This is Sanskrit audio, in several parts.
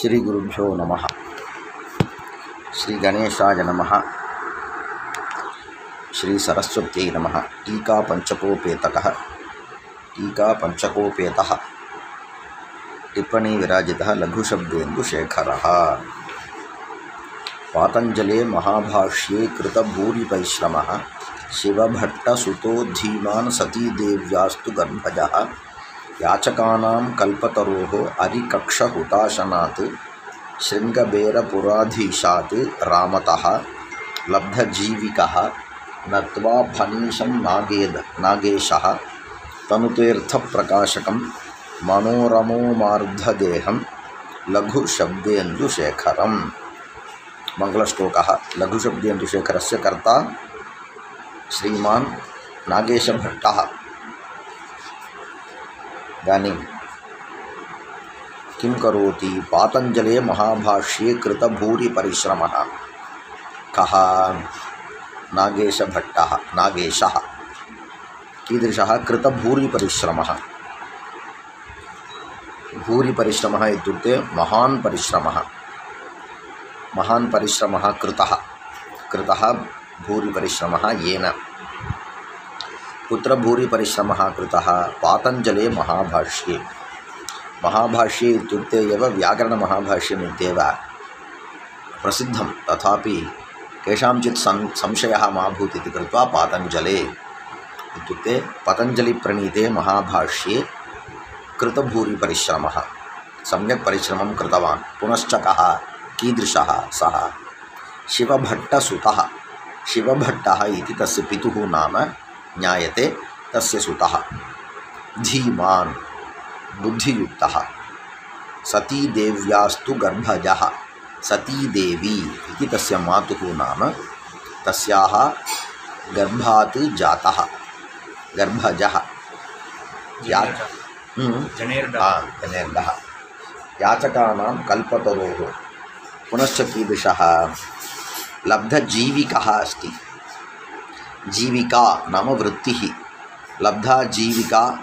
श्री गुरुभ्यो नमः। श्री गणेशाय नमः। श्री सरस्वत्यै नमः। टीका पंचकोपेतकः। टीका पंचकोपेतः। टिप्पणी विराजितः लघुशब्देन्दुशेखरः। पातंजले महाभाष्ये कृतभूरिपरिश्रमः शिवभट्टसुतो धीमान् सतीदेव्यास्तु गर्भजः याचकानां कल्पतरोः अरिकक्षहुताशनात् शृङ्गबेरपुराधीशात् रामतः लब्धजीविकः नत्वा फणीशं नागेशः तनुतेऽर्थप्रकाशकं मनोरमोमार्धदेहं लघुशब्देन्दुशेखरम्। मंगलश्लोकः। लघुशब्देन्दुशेखरस्य कर्ता श्रीमान् नागेशभट्टः। इदानीं किं करोति? पातंजले महाभाष्ये कृतभूरिपरिश्रमः। कः? नागेशभट्टः। नागेशः कीदृशः? कृतभूरिपरिश्रमः। भूरिपरिश्रमः इत्युक्ते महान् परिश्रमः। महान् परिश्रमः कृतः भूरिपरिश्रमः येन। कुत्र भूरिपरिश्रमः कृतः? पातंजले महाभाष्ये। महाभाष्ये इत्युक्ते एव व्याकरणमहाभाष्यमित्येव प्रसिद्धं, तथापि केषाञ्चित् संशयः मा भूत् इति कृत्वा पातंजले इत्युक्ते पतञ्जलिप्रणीते महाभाष्ये कृतभूरिपरिश्रमः। सम्यक् परिश्रमं कृतवान्। पुनश्च कः? कीदृशः सः? शिवभट्टसुतः। शिवभट्टः इति तस्य पितुः नाम ज्ञायते। तस्य सुतः धीमान् बुद्धियुक्तः। सतीदेव्यास्तु गर्भजः। सतीदेवी इति तस्य मातुः नाम। तस्याः गर्भात् जातः गर्भजः। जनेर्दः। याचकानां कल्पतरोः। पुनश्च कीदृशः? लब्धजीविकः अस्ति। जीविका नाम वृत्तिः। लब्धा जीविका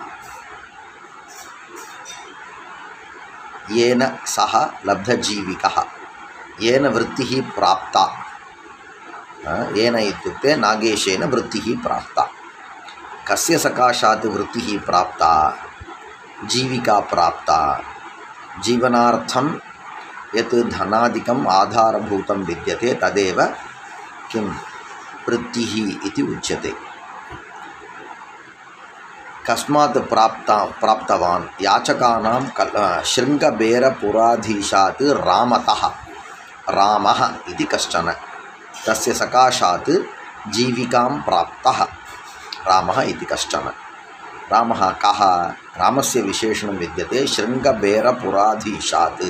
येन सह लब्धजीविकः। येन वृत्तिः प्राप्ता। येन इत्युक्ते नागेशेन वृत्तिः प्राप्ता। कस्य सकाशात् वृत्तिः प्राप्ता? जीविका प्राप्ता। जीवनार्थं यत् धनादिकम् आधारभूतं विद्यते तदेव किं वृत्तिः इति उच्यते। कस्मात् प्राप्तवान्? याचकानां शृङ्गबेरपुराधीशात् रामतः। रामः इति कश्चन तस्य सकाशात् जीविकां प्राप्तः रामः इति कश्चन। रामः कः? रामस्य विशेषणं विद्यते शृङ्गबेरपुराधीशात्।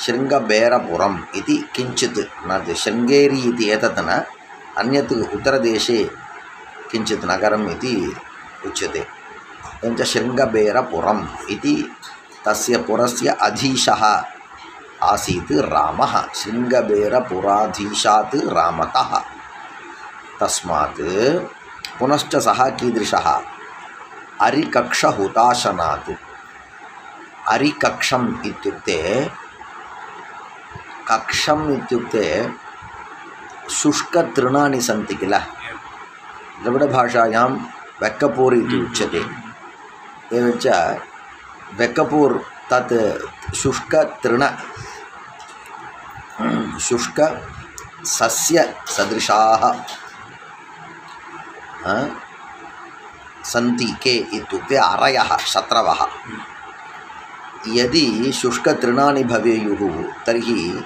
शृङ्गबेरपुरम् इति किञ्चित् न शृङ्गेरी इति एतत् न, अन्यत् उत्तरदेशे किञ्चित् नगरम् इति उच्यते। एवञ्च शृङ्गबेरपुरम् इति तस्य पुरस्य अधीशः आसीत् रामः। शृङ्गबेरपुराधीशात् रामतः। तस्मात् पुनश्च सः कीदृशः? अरिकक्षहुताशनात्। अरिकक्षम् इत्युक्ते कक्षम् इत्युक्ते शुष्कतृणानि सन्ति किल? द्रविडभाषायां वेक्कपूर् इति उच्यते। एवञ्च वेक्कपूर् तत् शुष्कसस्यसदृशाः सन्ति। के इत्युक्ते अरयः, शत्रवः। यदि शुष्कतृणानि भवेयुः तर्हि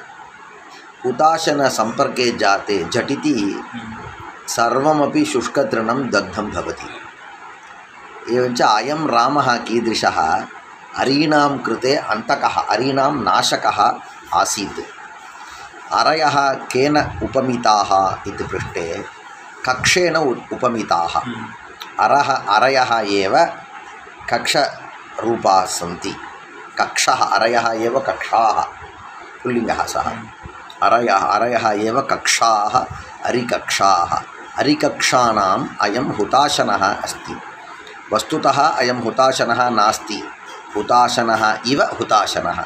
हुताशनसम्पर्के जाते झटिति सर्वमपि शुष्कतृणं दग्धं भवति। एवञ्च अयं रामः कीदृशः? अरीणां कृते अन्तकः, अरीणां नाशकः आसीत्। अरयः केन उपमिताः इति पृष्टे कक्षेण उपमिताः। अरयः एव कक्षरूपाः सन्ति। कक्षः अरयः एव कक्षाः, पुल्लिङ्गः सः। अरयः एव कक्षाः, अरिकक्षाः। अरिकक्षाणाम् अयं हुताशनः अस्ति। वस्तुतः अयं हुताशनः नास्ति, हुताशनः इव हुताशनः।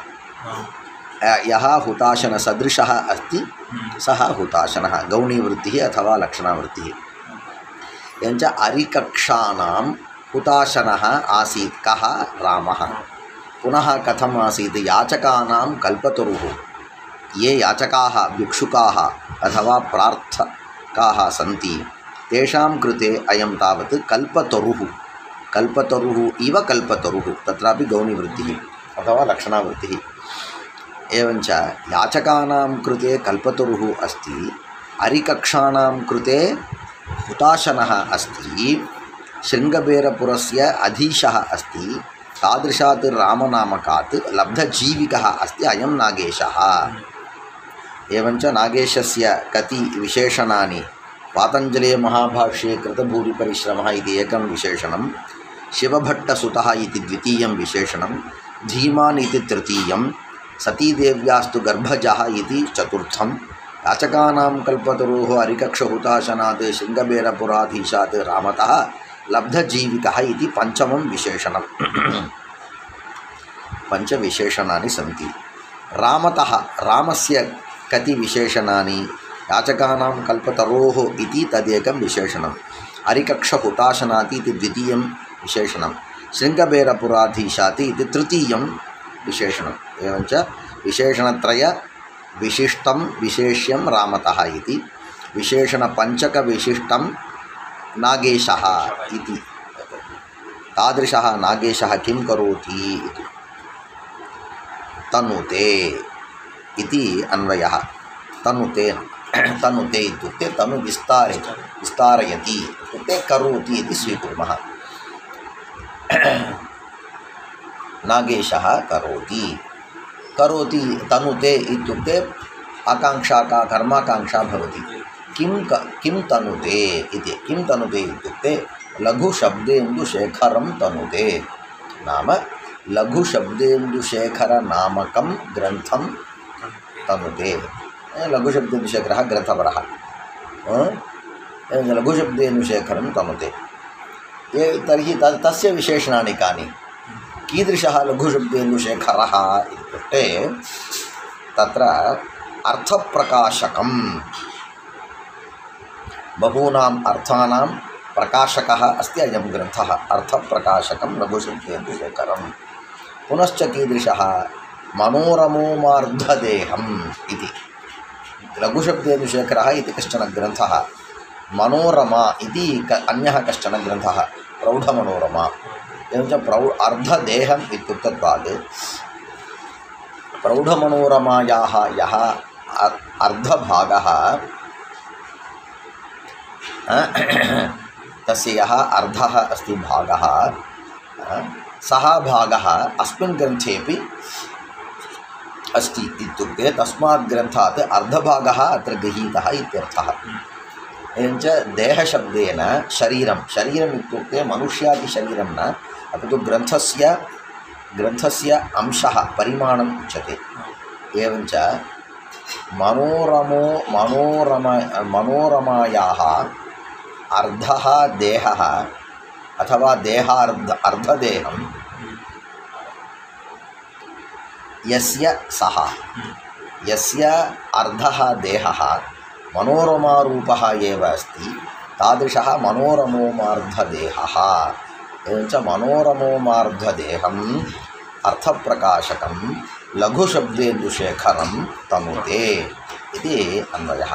यः हुताशनसदृशः अस्ति सः हुताशनः गौणीवृत्तिः अथवा लक्षणावृत्तिः। एवञ्च अरिकक्षाणां हुताशनः आसीत् कः रामः। पुनः कथम् आसीत् याचकानां कल्पतरुः ये याचकाः भिक्षुकाः अथवा प्रार्थकाः सन्ति तेषां कृते अयं तावत् कल्पतरुः कल्पतरुः इव कल्पतरुः तत्रापि गौणीवृत्तिः अथवा लक्षणावृत्तिः। एवञ्च याचकानां कृते कल्पतरुः अस्ति अरिकक्षाणां कृते हुताशनः अस्ति शृङ्गबेरपुरस्य अधीशः अस्ति तादृशात् रामनामकात् लब्धजीविकः अस्ति अयं नागेशः। एवञ्च नागेशस्य कति विशेषणानि पातञ्जलेः महाभाष्ये कृतभूरिपरिश्रमः इति एकं विशेषणं शिवभट्टसुतः इति द्वितीयं विशेषणं धीमान् इति तृतीयं सतीदेव्यास्तु गर्भजः इति चतुर्थं याचकानां कल्पतरुः अरिकक्षहुताशनात् शृङ्गबेरपुराधीशात् रामतः लब्धजीविकः इति पञ्चमं विशेषणं। पञ्चविशेषणानि सन्ति। रामतः रामस्य कति विशेषणानि याचकानां कल्पतरोः इति तदेकं विशेषणम् अरिकक्षहुताशनात् इति द्वितीयं विशेषणं शृङ्गबेरपुराधीशात् इति तृतीयं विशेषणम्। एवञ्च विशेषणत्रयविशिष्टं विशेष्यं रामतः इति विशेषणपञ्चकविशिष्टं नागेशः इति। तादृशः नागेशः किं करोति इति तनुते इति अन्वयः। तनुते तनुते इत्युक्ते तनु विस्तारयति इत्युक्ते करोति इति स्वीकुर्मः। नागेशः करोति करोति तनुते इत्युक्ते आकाङ्क्षा का कर्माकाङ्क्षा भवति। किं तनुते इति किं तनुते इत्युक्ते लघुशब्देन्दुशेखरं तनुते नाम लघुशब्देन्दुशेखरनामकं ग्रन्थं तनुते। लघुशब्देन्दुशेखरः ग्रन्थपरः लघुशब्देन्दुशेखरं तनुते। तर्हि तस्य विशेषणानि कानि कीदृशः लघुशब्देन्दुशेखरः इत्युक्ते तत्र अर्थप्रकाशकं बहूनाम् अर्थानां प्रकाशकः अस्ति अयं ग्रन्थः अर्थप्रकाशकं लघुशब्देन्दुशेखरं। पुनश्च कीदृशः मनोरमो मार्धदेहम् इति लघुशब्देन्दुशेखरः इति कश्चन ग्रन्थः मनोरमा इति अन्यः कश्चन ग्रन्थः प्रौढमनोरमा। एवञ्च अर्धदेहम् इत्युक्तत्वात् प्रौढमनोरमायाः यः अर्धभागः तस्य यः अर्धः अस्ति भागः सः भागः अस्मिन् ग्रन्थेपि अस्ति इत्युक्ते तस्मात् ग्रन्थात् अर्धभागः अत्र गृहीतः इत्यर्थः। एवञ्च देहशब्देन शरीरम् इत्युक्ते मनुष्यादिशरीरं न अपि तु ग्रन्थस्य अंशः परिमाणम् उच्यते। एवञ्च मनोरमायाः अर्धः देहः अथवा अर्धदेहं यस्य अर्धः देहः मनोरमारूपः एव अस्ति तादृशः मनोरमोमार्धदेहः। एवञ्च मनोरमोमार्धदेहम् अर्थप्रकाशकं लघुशब्देन्दुशेखरं तनुते इति अन्वयः।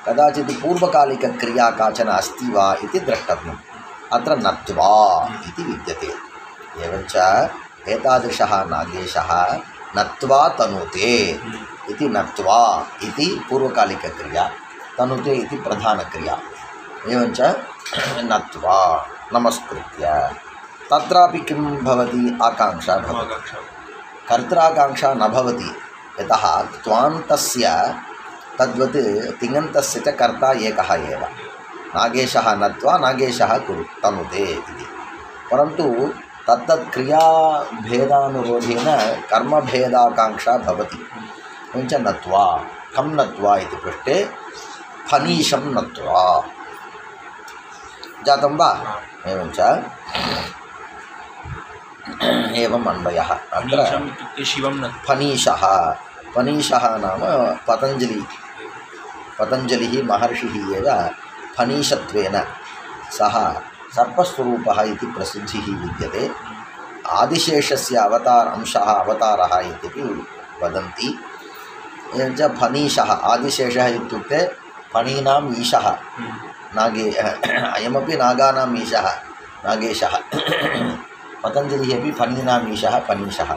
कदाचित् पूर्वकालिकक्रिया काचन अस्ति वा इति द्रष्टव्यम्। अत्र नत्वा इति विद्यते। एवञ्च एतादृशः नागेशः नत्वा तनुते इति नत्वा इति पूर्वकालिकक्रिया तनुते इति प्रधानक्रिया। एवञ्च नत्वा नमस्कृत्य तत्रापि किं भवति आकाङ्क्षा भवति कर्त्राकाङ्क्षा न भवति यतः त्वान्तस्य तद्वत् तिङन्तस्य च कर्ता एकः एव नागेशः नत्वा नागेशः कुरु तनुते इति। परन्तु तत्तत् क्रियाभेदानुरोधेन कर्मभेदाकाङ्क्षा भवति। एवञ्च नत्वा कं नत्वा इति पृष्टे फनीशं नत्वा जातं वा। एवञ्च एवम् अन्वयः अत्र फनीशः फनीशः नाम पतञ्जलिः महर्षिः एव फनीशत्वेन सः सर्पस्वरूपः इति प्रसिद्धिः विद्यते। आदिशेषस्य अंशः अवतारः इत्यपि वदन्ति। एवं च फनीशः आदिशेषः इत्युक्ते फणीनाम् ईशः अयमपि नागानाम् ईशः नागेशः। पतञ्जलिः अपि फणीनाम् ईशः फनीशः।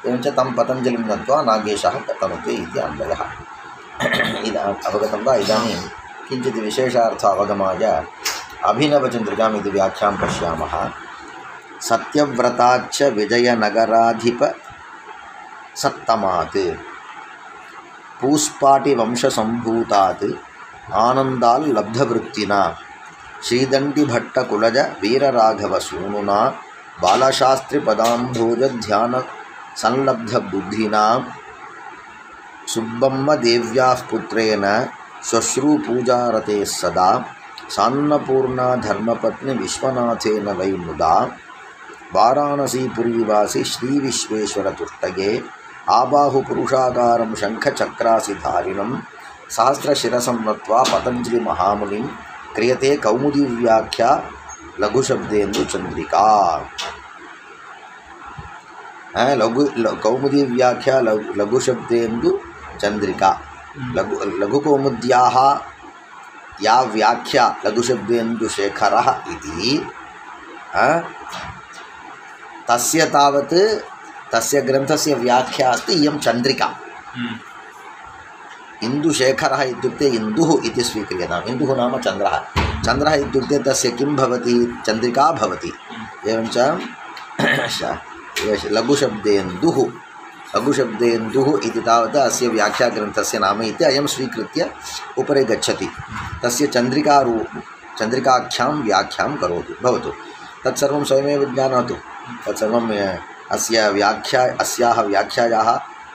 एवं च तं पतञ्जलिं नत्वा नागेशः तनुते इति अन्वयः। अवगतं वा? इदानीं किञ्चित् विशेषार्थ अवगमाय अभिनवचन्द्रिकाम् इति व्याख्यां पश्यामः। सत्यव्रताच्च विजयनगराधिप सत्तमात् पूस्पाटिवंशसम्भूतात् आनन्दाल्लब्धवृत्तिना श्रीदण्डिभट्टकुलज वीरराघवसूनुना बालशास्त्रिपदाम्भोजध्यानसंलब्धबुद्धिना सुब्बम्मदेव्याः पुत्रेण श्वश्रूपूजारते सदा सान्नपूर्णा धर्मपत्नी विश्वनाथेन वै मुदा वाराणसीपुरीवासी श्रीविश्वेश्वरतुष्टये आबाहुपुरुषाकारं शङ्खचक्रासिधारिणं सहस्रशिरसं नत्वा पतञ्जलिमहामुनिं क्रियते कौमुदीव्याख्या लघुशब्देन्दुचन्द्रिका। कौमुदीव्याख्या लघुशब्देन्दुचन्द्रिका। लघुकौमुद्याः या व्याख्या लघुशब्देन्दुशेखरः इति तस्य तावत् तस्य ग्रन्थस्य व्याख्या अस्ति इयं चन्द्रिका। इन्दुशेखरः इत्युक्ते इन्दुः इति स्वीक्रियताम्। इन्दुः नाम चन्द्रः। चन्द्रः इत्युक्ते तस्य किं भवति? चन्द्रिका भवति। एवं च लघुशब्देन्दुः इति तावत् अस्य व्याख्याग्रन्थस्य नाम इति अयं स्वीकृत्य उपरि गच्छति। तस्य चन्द्रिकाख्यां व्याख्यां करोतु भवतु। तत्सर्वं स्वयमेव जानातु। तत्सर्वम् अस्याः व्याख्यायाः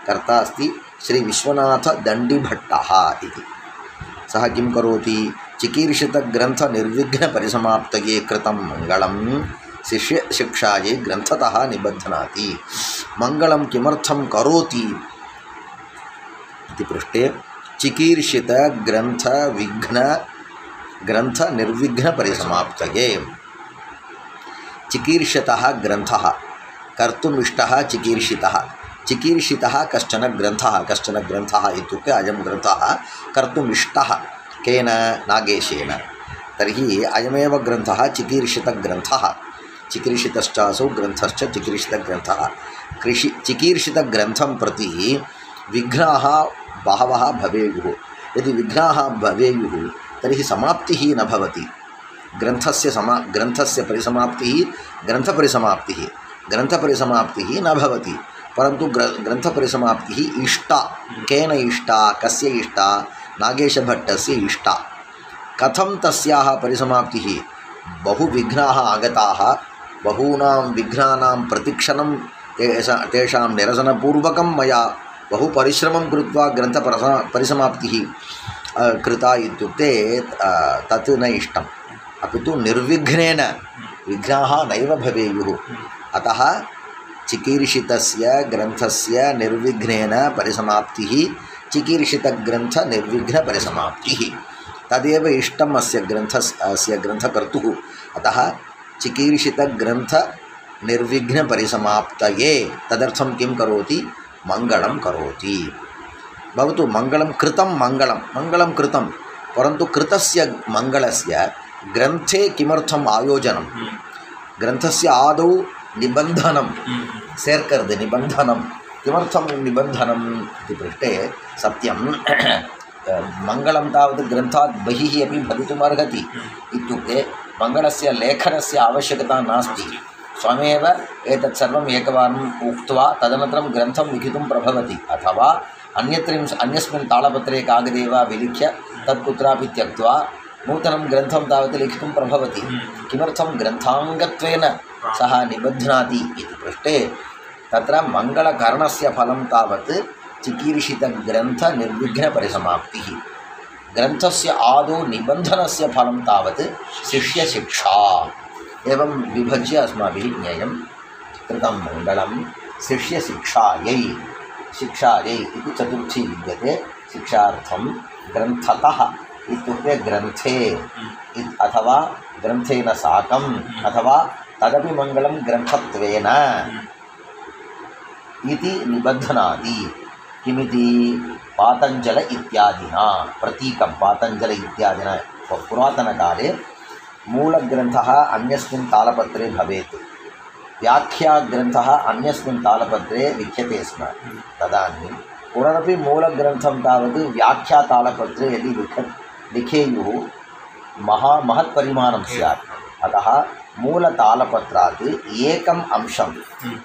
कर्ता अस्ति श्रीविश्वनाथदण्डिभट्टः इति। सः किं करोति? चिकीर्षितग्रन्थनिर्विघ्नपरिसमाप्तये कृतं मङ्गलं शिष्यशिक्षायै ग्रन्थतः निबध्नाति। मङ्गलं किमर्थं करोति इति पृष्टे चिकीर्षितग्रन्थनिर्विघ्नपरिसमाप्तये। चिकीर्षितः ग्रन्थः कर्तुमिष्टः चिकीर्षितः। चिकीर्षितः कश्चन ग्रन्थः इत्युक्ते अयं ग्रन्थः कर्तुमिष्टः केन? नागेशेन। तर्हि अयमेव ग्रन्थः चिकीर्षितग्रन्थः। चिकीर्षितश्चासौ ग्रन्थश्च चिकीर्षितग्रन्थः। चिकीर्षितग्रन्थं प्रति विघ्नाः बहवः भवेयुः। यदि विघ्नाः भवेयुः तर्हि समाप्तिः न भवति। ग्रन्थस्य ग्रन्थपरिसमाप्तिः न भवति। परन्तु ग्रन्थपरिसमाप्तिः इष्टा। केन इष्टा? कस्य इष्टा? नागेशभट्टस्य इष्टा। कथं तस्याः परिसमाप्तिः? बहु विघ्नाः आगताः। बहूनां विघ्नानां प्रतिक्षणं तेषां निरसनपूर्वकं मया बहु परिश्रमं कृत्वा ग्रन्थपरिसमाप्तिः कृता इत्युक्ते तत् न इष्टम्। अपि तु निर्विघ्नेन विघ्नाः नैव भवेयुः। अतः चिकीर्षितस्य ग्रन्थस्य निर्विघ्नेन परिसमाप्तिः चिकीर्षितग्रन्थनिर्विघ्नपरिसमाप्तिः तदेव इष्टम् अस्य ग्रन्थकर्तुः। अतः चिकीर्षितग्रन्थनिर्विघ्नपरिसमाप्तये तदर्थं किं करोति? मङ्गलं करोति। भवतु मङ्गलं कृतं परन्तु कृतस्य मङ्गलस्य ग्रन्थे किमर्थम् आयोजनं? ग्रन्थस्य आदौ निबन्धनं सेर्कर्दे निबन्धनं किमर्थं निबन्धनम् इति पृष्टे सत्यं मङ्गलं तावत् ग्रन्थात् बहिः अपि भवितुम् अर्हति। इत्युक्ते मङ्गलस्य लेखनस्य आवश्यकता नास्ति। स्वयमेव एतत् सर्वम् एकवारम् उक्त्वा तदनन्तरं ग्रन्थं लिखितुं प्रभवति। अथवा अन्यस्मिन् तालपत्रे कागदे वा विलिख्य तत् कुत्रापि त्यक्त्वा नूतनं ग्रन्थं तावत् लिखितुं प्रभवति। किमर्थं ग्रन्थाङ्गत्वेन सः निबध्नाति इति पृष्टे तत्र मङ्गलकरणस्य फलं तावत् चिकीर्षितग्रन्थनिर्विघ्नपरिसमाप्तिः। ग्रन्थस्य आदौ निबन्धनस्य फलं तावत् शिष्यशिक्षा। एवं विभज्य अस्माभिः ज्ञेयं कृतं मङ्गलं शिष्यशिक्षायै। शिक्षायै इति चतुर्थी विद्यते शिक्षार्थं ग्रन्थतः इत्युक्ते ग्रन्थे अथवा ग्रन्थेन साकम् अथवा तदपि मङ्गलं ग्रन्थत्वेन इति निबध्नाति किमिति पातञ्जल इत्यादिना प्रतीकं पातञ्जल इत्यादिना पुरातनकाले मूलग्रन्थः अन्यस्मिन् तालपत्रे भवेत् व्याख्याग्रन्थः अन्यस्मिन् तालपत्रे लिख्यते स्म तदानीं पुनरपि मूलग्रन्थं तावत् व्याख्यातालपत्रे यदि लिखेयुः महत्परिमाणं स्यात् अतः मूलतालपत्रात् एकम् अंशं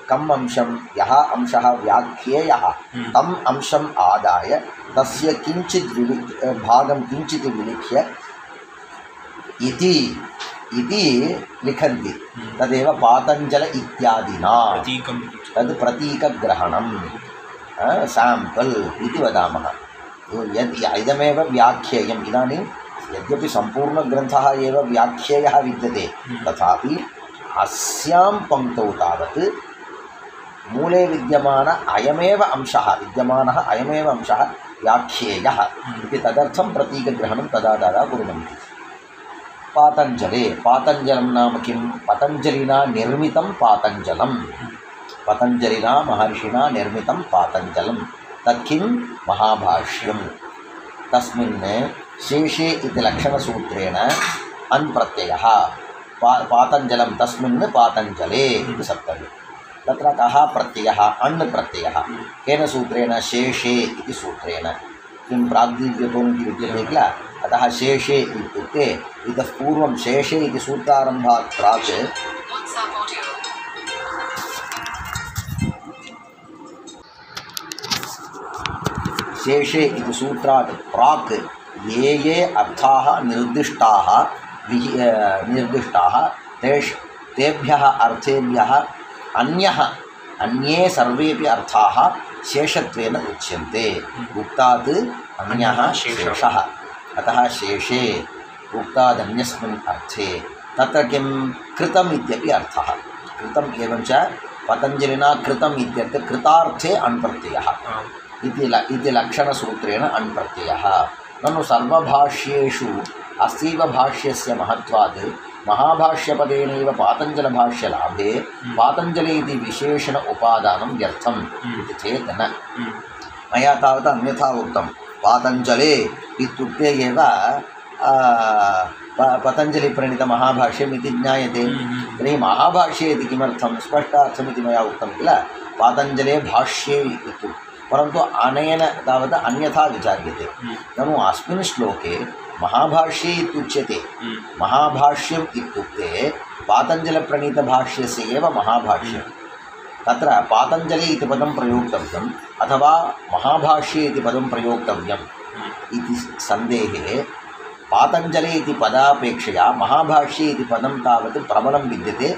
कम् अंशं यः अंशः व्याख्येयः तम् अंशम् आदाय तस्य किञ्चित् भागं किञ्चित् विलिख्य इति लिखन्ति तदेव पातञ्जल इत्यादिना तद् प्रतीकग्रहणं साम्पल् इति वदामः इदमेव व्याख्येयम् इदानीं यद्यपि सम्पूर्णग्रन्थः एव व्याख्येयः विद्यते तथापि अस्यां पङ्क्तौ तावत् मूले विद्यमानः अयमेव अंशः व्याख्येयः इति तदर्थं प्रतीकग्रहणं तदा कुर्वन्ति पातञ्जले पातञ्जलं नाम किं पतञ्जलिना निर्मितं पातञ्जलं पतञ्जलिना महर्षिणा निर्मितं पातञ्जलं तत् किं महाभाष्यं तस्मिन् शेषे इति लक्षणसूत्रेण अन्प्रत्ययः पातञ्जलं तस्मिन् पातञ्जले इति सप्तमी तत्र कः प्रत्ययः अण् प्रत्ययः केन सूत्रेण शेषे इति सूत्रेण किं प्राग्दिव्यतोनिति विद्यते किल अतः शेषे इत्युक्ते इतः पूर्वं शेषे इति सूत्रारम्भात् प्राक् शेषे इति सूत्रात् प्राक् ये अर्थाः निर्दिष्टाः तेभ्यः अर्थेभ्यः अन्ये सर्वेपि अर्थाः शेषत्वेन उच्यन्ते उक्तात् अन्यः शेषः अतः शेषे उक्तादन्यस्मिन् अर्थे तत्र किं कृतम् इत्यपि अर्थः कृतम् एवञ्च पतञ्जलिना कृतम् इत्यर्थे कृतार्थे अण्प्रत्ययः इति लक्षणसूत्रेण अण्प्रत्ययः ननु सर्वभाष्येषु अस्यैव भाष्यस्य महत्वात् महाभाष्यपदेनैव पातञ्जलभाष्यलाभे पातञ्जलि इति विशेषण उपादानं व्यर्थम् इति चेत् न मया तावत् अन्यथा उक्तं पातञ्जले इत्युक्ते एव पतञ्जलिप्रणीतमहाभाष्यम् इति ज्ञायते तर्हि महाभाष्ये इति किमर्थं स्पष्टार्थमिति मया उक्तं किल पातञ्जले भाष्ये इति परन्तु अनेन तावत् अन्यथा विचार्यते ननु अस्मिन् श्लोके महाभाष्ये इत्युच्यते महाभाष्यम् इत्युक्ते पातञ्जलप्रणीतभाष्यस्य एव महाभाष्यं तत्र पातञ्जलि इति पदं प्रयोक्तव्यम् अथवा महाभाष्ये इति पदं प्रयोक्तव्यम् इति सन्देहे पातञ्जलि इति पदापेक्षया महाभाष्ये इति पदं तावत् प्रबलं विद्यते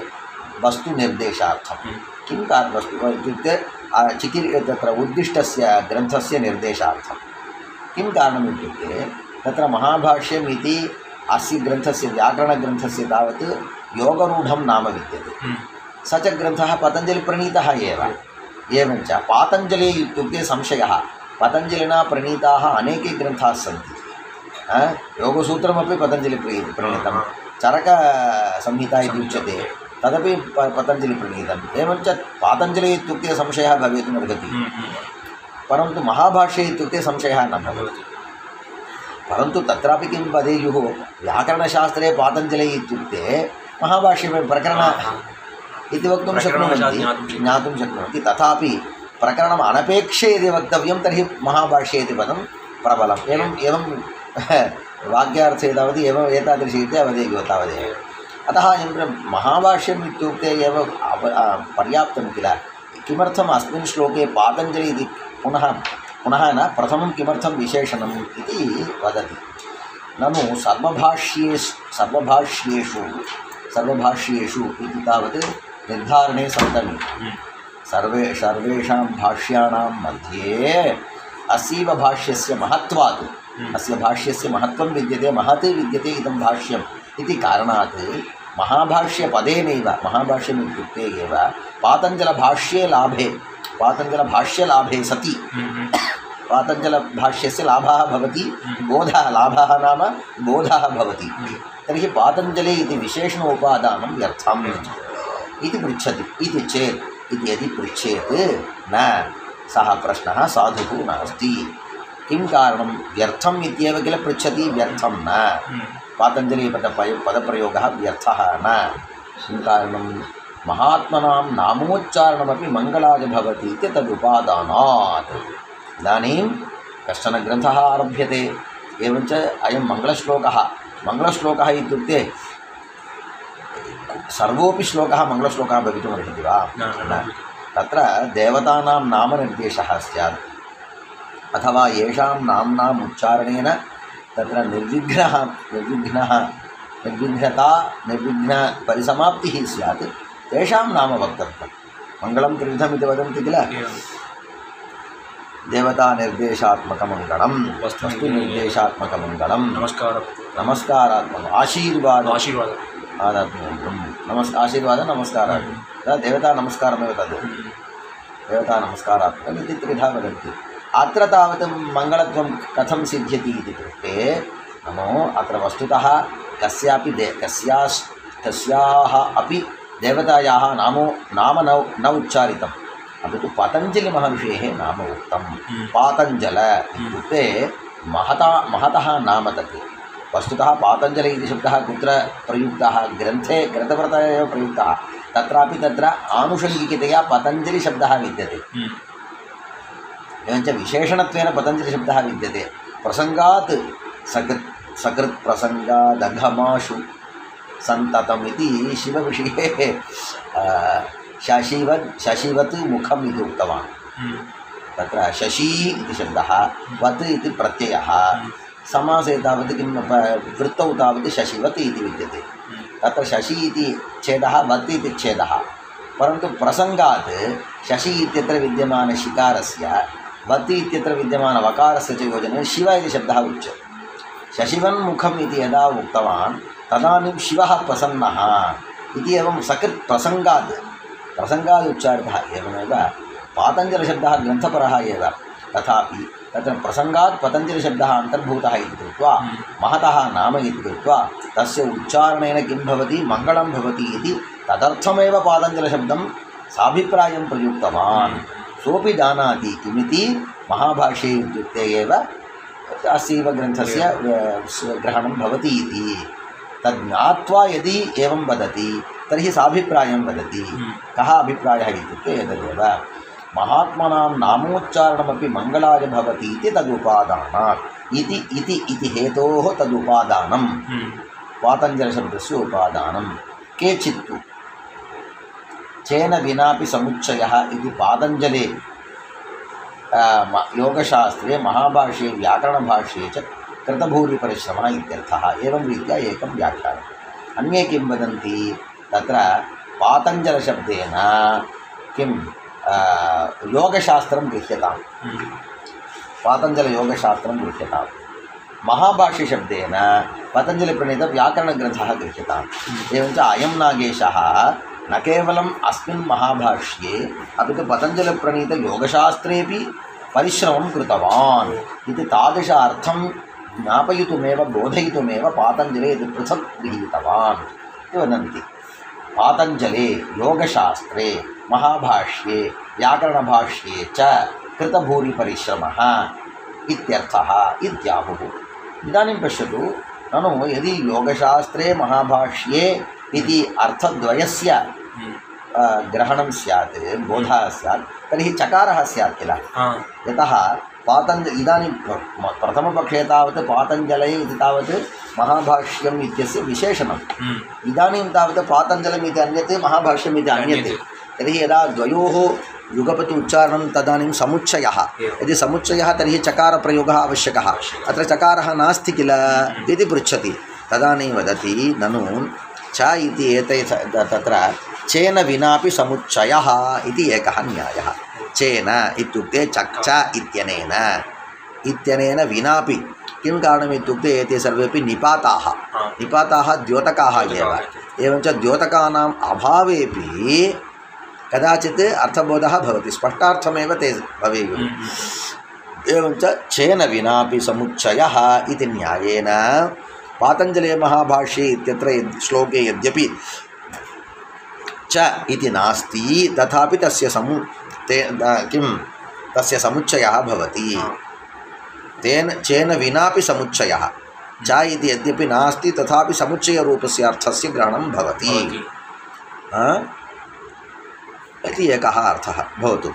वस्तुनिर्देशार्थं किं वस्तु इत्युक्ते तत्र उद्दिष्टस्य ग्रन्थस्य निर्देशार्थं किं कारणम् इत्युक्ते तत्र महाभाष्यम् इति अस्य ग्रन्थस्य व्याकरणग्रन्थस्य तावत् योगरूढं नाम विद्यते स च ग्रन्थः पतञ्जलिप्रणीतः एव एवञ्च पातञ्जलि इत्युक्ते संशयः पतञ्जलिना प्रणीताः अनेके ग्रन्थाः सन्ति योगसूत्रमपि पतञ्जलिप्रणीतं चरकसंहिता इति उच्यते तदपि पतञ्जलिप्रणीतम् एवञ्च पातञ्जलि इत्युक्ते संशयः भवितुमर्हति परन्तु महाभाष्ये इत्युक्ते संशयः न भवति परन्तु तत्रापि किं वदेयुः व्याकरणशास्त्रे पातञ्जलि इत्युक्ते महाभाष्ये प्रकरण इति वक्तुं शक्नुवन्ति ज्ञातुं शक्नुवन्ति तथापि प्रकरणम् अनपेक्ष्य यदि वक्तव्यं तर्हि महाभाष्ये इति पदं प्रबलम् एवं वाक्यार्थे तावत् एवम् एतादृशरीत्या वदेयुः तावदेव अतः महाभाष्यम् इत्युक्ते एव पर्याप्तं किल किमर्थम् अस्मिन् श्लोके पातञ्जलि इति पुनः न प्रथमं किमर्थं विशेषणम् इति वदति ननु सर्वभाष्येषु इति तावत् निर्धारणे सप्तमी सर्वेषां भाष्याणां मध्ये अस्यैव भाष्यस्य महत्वात् अस्य भाष्यस्य महत्वं विद्यते महत् विद्यते इदं भाष्यम् इति कारणात् महाभाष्यपदेनैव महाभाष्यम् इत्युक्ते एव पातञ्जलभाष्ये लाभे पातञ्जलभाष्यलाभे सति पातञ्जलभाष्यस्य लाभः भवति, बोधः, लाभः नाम बोधः भवति। तर्हि पातञ्जले इति विशेषणोपादानं व्यर्थम् इति पृच्छति इति चेत् इति यदि पृच्छेत् न सः प्रश्नः साधुः नास्ति। किं कारणं? व्यर्थम् इत्येव किल पृच्छति, व्यर्थं न। पातञ्जलि पदप्रयोगः व्यर्थः न। किं कारणं? महात्मनां नामोच्चारणमपि मङ्गलाय भवति इति तदुपादानात्। इदानीं कश्चन ग्रन्थः आरभ्यते, एवञ्च अयं मङ्गलश्लोकः इत्युक्ते सर्वोऽपि श्लोकः मङ्गलश्लोकः भवितुमर्हति वा? न। तत्र देवतानां नामनिर्देशः स्यात्, अथवा येषां नाम्नाम् उच्चारणेन तत्र निर्विघ्नपरिसमाप्तिः स्यात्, तेषां नाम वक्तव्यं। मङ्गलं त्रिविधमिति वदन्ति किल, देवतानिर्देशात्मकमङ्गलं, वस्तुनिर्देशात्मकमङ्गलं, नमस्कारात्मकम्, आशीर्वादः नमस्कारात्, देवता नमस्कारमेव तद्, देवता नमस्कारात्मकम् इति त्रिधा वदन्ति। अत्र तावत् मङ्गलत्वं कथं सिद्ध्यति इति इत्युक्ते, नमो अत्र वस्तुतः कस्याः अपि देवतायाः नाम न उच्चारितम्, अपि तु पतञ्जलिमहर्षेः नाम उक्तं। पातञ्जल इत्युक्ते महतः नाम तत्। वस्तुतः पातञ्जलि इति शब्दः कुत्र प्रयुक्तः? ग्रन्थकृतः एव प्रयुक्तः। तत्रापि तत्र आनुषङ्गिकतया पतञ्जलिशब्दः विद्यते, एवञ्च विशेषणत्वेन पतञ्जलिशब्दः विद्यते। प्रसङ्गात् सकृत् प्रसङ्गादघमाशु सन्ततम् इति शिवविषये शशिवत् मुखम् इति उक्तवान्। तत्र शशी इति शब्दः, वत् इति प्रत्ययः, समासे तावत् किं वृत्तौ तावत् शशिवत् इति विद्यते। तत्र शशी इति छेदः, वत् इति छेदः, परन्तु प्रसङ्गात् शशी इत्यत्र विद्यमानशिकारस्य वत् इत्यत्र विद्यमानवकारस्य च योजनेन शिव इति शब्दः उच्यते। शशिवन्मुखम् इति यदा उक्तवान् तदानीं शिवः प्रसन्नः इति एवं सकृत् प्रसङ्गात् उच्चारितः। एवमेव पातञ्जलशब्दः ग्रन्थपरः एव, तथापि तत्र प्रसङ्गात् पतञ्जलिशब्दः अन्तर्भूतः इति कृत्वा महतः नाम इति कृत्वा तस्य उच्चारणेन किं भवति? मङ्गलं भवति इति तदर्थमेव पातञ्जलशब्दं साभिप्रायं प्रयुक्तवान्। सोऽपि जानाति किमिति महाभाष्ये इत्युक्ते एव अस्यैव ग्रन्थस्य ग्रहणं भवति इति। तद् ज्ञात्वा यदि एवं वदति तर्हि साभिप्रायं वदति। कः अभिप्रायः इत्युक्ते एतदेव, महात्मनां नामोच्चारणमपि मङ्गलाय भवति इति तदुपादानात्। इति हेतोः तदुपादानं, पातञ्जलशब्दस्य उपादानं। केचित्तु चेन विनापि समुच्चयः इति पातञ्जले योगशास्त्रे महाभाष्ये व्याकरणभाष्ये च कृतभूरिपरिश्रमः इत्यर्थः। एवं रीत्या एकं व्याख्यानम्। अन्ये किं वदन्ति? तत्र पातञ्जलशब्देन किं योगशास्त्रं गृह्यताम्, पातञ्जलयोगशास्त्रं गृह्यताम्। महाभाष्यशब्देन पतञ्जलिप्रणीतव्याकरणग्रन्थः गृह्यताम्। एवञ्च अयं नागेशः न केवलम् अस्मिन् महाभाष्ये अपि तु पतञ्जलिप्रणीतयोगशास्त्रेपि परिश्रमं कृतवान् इति तादृश अर्थं ज्ञापयितुमेव बोधयितुमेव पातञ्जले इति पृथक् गृहीतवान् इति वदन्ति। पातञ्जले योगशास्त्रे महाभाष्ये व्याकरणभाष्ये च कृतभूरिपरिश्रमः इत्यर्थः इत्याहुः। इदानीं पश्यतु, ननु यदि योगशास्त्रे महाभाष्ये इति अर्थद्वयस्य ग्रहणं स्यात्, बोधः स्यात्, तर्हि चकारः स्यात् किल। यतः इदानीं प्रथमपक्षे तावत् पातञ्जलये इति तावत् महाभाष्यम् इत्यस्य विशेषणम्। इदानीं तावत् पातञ्जलम् इति अन्यत्, महाभाष्यम् इति अन्यत्। तर्हि यदा द्वयोः युगपत् उच्चारणं तदानीं समुच्चयः, यदि समुच्चयः तर्हि चकारप्रयोगः आवश्यकः। अत्र चकारः नास्ति किल इति पृच्छति। तदानीं वदति ननु च इति तत्र चेन विनापि समुच्चयः इति एकः न्यायः। चेन इत्युक्ते चक्च इत्यनेन विनापि। किं कारणम् इत्युक्ते एते सर्वेपि निपाताः द्योतकाः एव। एवञ्च द्योतकानाम् अभावेपि कदाचित् अर्थबोधः भवति, स्पष्टार्थमेव ते भवेयुः। एवञ्च चेन विनापि समुच्चयः इति न्यायेन पातञ्जले महाभाष्ये इत्यत्र श्लोके यद्यपि च इति नास्ति तथापि तस्य तस्य समुच्चयः भवति। तेन चेन विनापि समुच्चयः, च इति यद्यपि नास्ति तथापि समुच्चयरूपस्य अर्थस्य ग्रहणं भवति इति एकः अर्थः भवतु।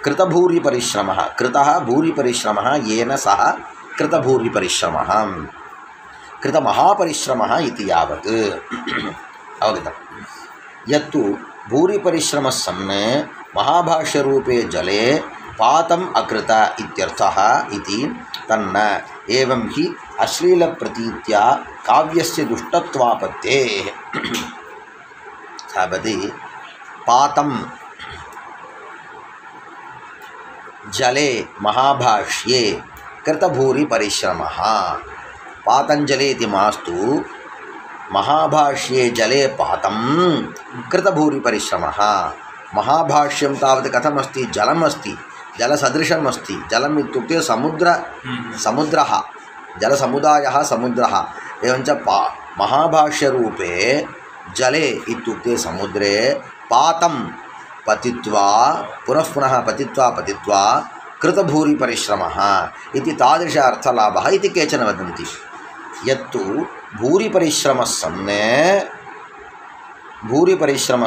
कृतभूरिपरिश्रमः, कृतः भूरिपरिश्रमः येन सह कृतभूरिपरिश्रमः, कृतमहापरिश्रमः इति यावत् अवगतम्। यत्तु भूरिपरिश्रमः सन् महाभाष्यरूपे जले पातम् अकृत इत्यर्थः इति तन्न एवं हि अश्लीलप्रतीत्या काव्यस्य दुष्टत्वापत्तेः। तावत् पातं जले महाभाष्ये कृतभूरिपरिश्रमः, पातञ्जले इति मास्तु, महाभाष्ये जले पातं कृतभूरिपरिश्रमः। महाभाष्यं तावत् कथमस्ति, जलमस्ति, जलसदृशम् अस्ति। जलम् इत्युक्ते समुद्रः, जलसमुदायः समुद्रः। एवञ्च महाभाष्यरूपे जले इत्युक्ते समुद्रे पातं पतित्वा पुनः पुनः पतित्वा कृतभूरिपरिश्रमः इति तादृश अर्थलाभः इति केचन वदन्ति। यत्तु भूरिपरिश्रमः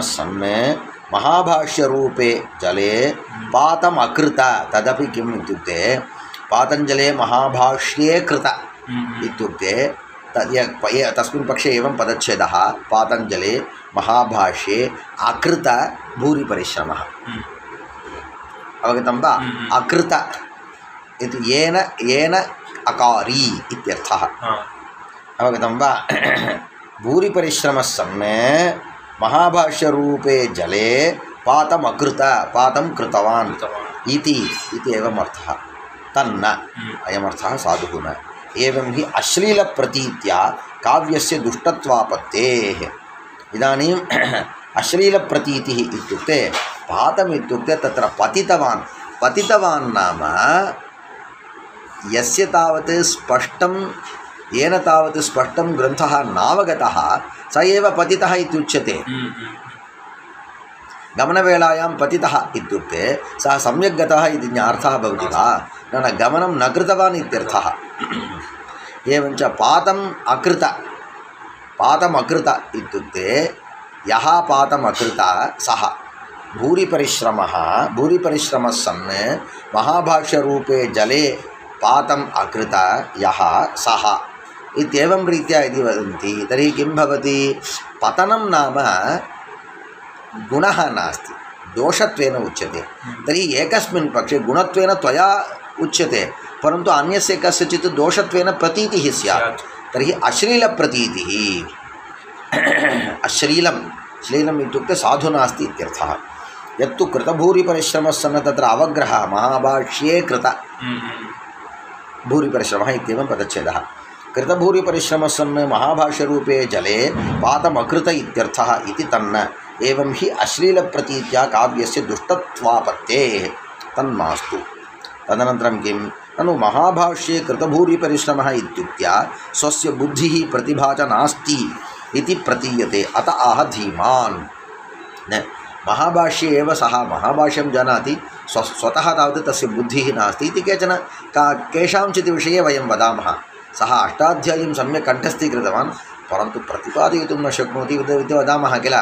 सन् महाभाष्यरूपे जले पातम् अकृत, तदपि किम् इत्युक्ते पातञ्जले महाभाष्ये कृत इत्युक्ते तस्मिन् पक्षे एवं पदच्छेदः, पातञ्जले महाभाष्ये अकृत भूरिपरिश्रमः। अवगतं वा? अकृत इति येन अकारी इत्यर्थः। अवगतं वा? भूरिपरिश्रमः सन् महाभाष्यरूपे जले पातम् अकृत, पातं कृतवान् इति एवम् अर्थः। तन्न अयमर्थः साधुः न। एवं हि अश्लीलप्रतीत्या काव्यस्य दुष्टत्वापत्तेः। इदानीम् अश्लीलप्रतीतिः इत्युक्ते पातम् इत्युक्ते तत्र पतितवान् नाम यस्य तावत् स्पष्टं, येन तावत् स्पष्टं ग्रन्थः नावगतः स एव पतितः इत्युच्यते। गमनवेलायां पतितः इत्युक्ते सः सम्यक् गतः इति अर्थः भवति वा? न, गमनं न कृतवान् इत्यर्थः। एवञ्च पातम् अकृत इत्युक्ते यः पातम् अकृत सः भूरिपरिश्रमः सन् महाभाष्यरूपे जले पातम् अकृत यः सः इत्येवं रीत्या यदि वदन्ति तर्हि किं भवति? पतनं नाम गुणः नास्ति, दोषत्वेन उच्यते। तर्हि एकस्मिन् पक्षे गुणत्वेन त्वया उच्यते, परन्तु अन्यस्य कस्यचित् दोषत्वेन प्रतीतिः स्यात्। तर्हि अश्लीलप्रतीतिः, श्लीलम् इत्युक्ते साधु नास्ति इत्यर्थः। यत्तु कृतभूरिपरिश्रमः सन् तत्र अवग्रहः, महाभाष्ये कृत भूरिपरिश्रमः इत्येवं पदच्छेदः। कृतभूरिपरिश्रमः सन् महाभाष्यरूपे जले पातमकृत इत्यर्थः इति तन्न एवं हि अश्लीलप्रतीत्या काव्यस्य दुष्टत्वापत्तेः तन्मास्तु। तदनन्तरं किं? ननु महाभाष्ये कृतभूरिपरिश्रमः इत्युक्त्या स्वस्य बुद्धिः प्रतिभा च नास्ति इति प्रतीयते, अत आह धीमान्। न महाभाष्ये एव सः महाभाष्यं जानाति, स्वतः तावत् तस्य बुद्धिः नास्ति इति केषाञ्चित् विषये वयं वदामः। सः अष्टाध्यायीं सम्यक् कण्ठस्थीकृतवान्, परन्तु प्रतिपादयितुं न शक्नोति इति वदामः किल।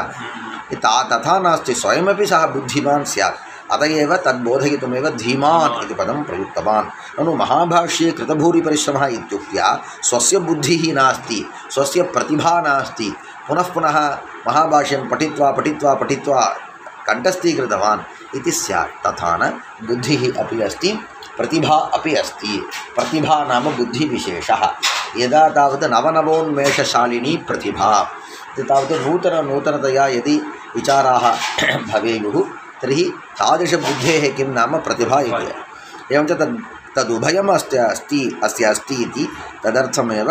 तथा नास्ति, स्वयमपि सः बुद्धिमान् स्यात्, अत एव तद्बोधयितुमेव धीमान् इति पदं प्रयुक्तवान्। ननु महाभाष्ये कृतभूरिपरिश्रमः इत्युक्त्या स्वस्य बुद्धिः नास्ति, स्वस्य प्रतिभा नास्ति, पुनः पुनः महाभाष्यं पठित्वा कण्ठस्थीकृतवान् इति स्यात्। तथा न बुद्धिः अपि अस्ति, प्रतिभा अपि अस्ति। प्रतिभा नाम बुद्धिविशेषः। यदा तावत् नवनवोन्मेषशालिनी प्रतिभा, तावत् नूतनतया यदि विचाराः भवेयुः तर्हि तादृशबुद्धेः किं नाम प्रतिभा इति। एवञ्च तदुभयम् अस्य अस्ति इति तदर्थमेव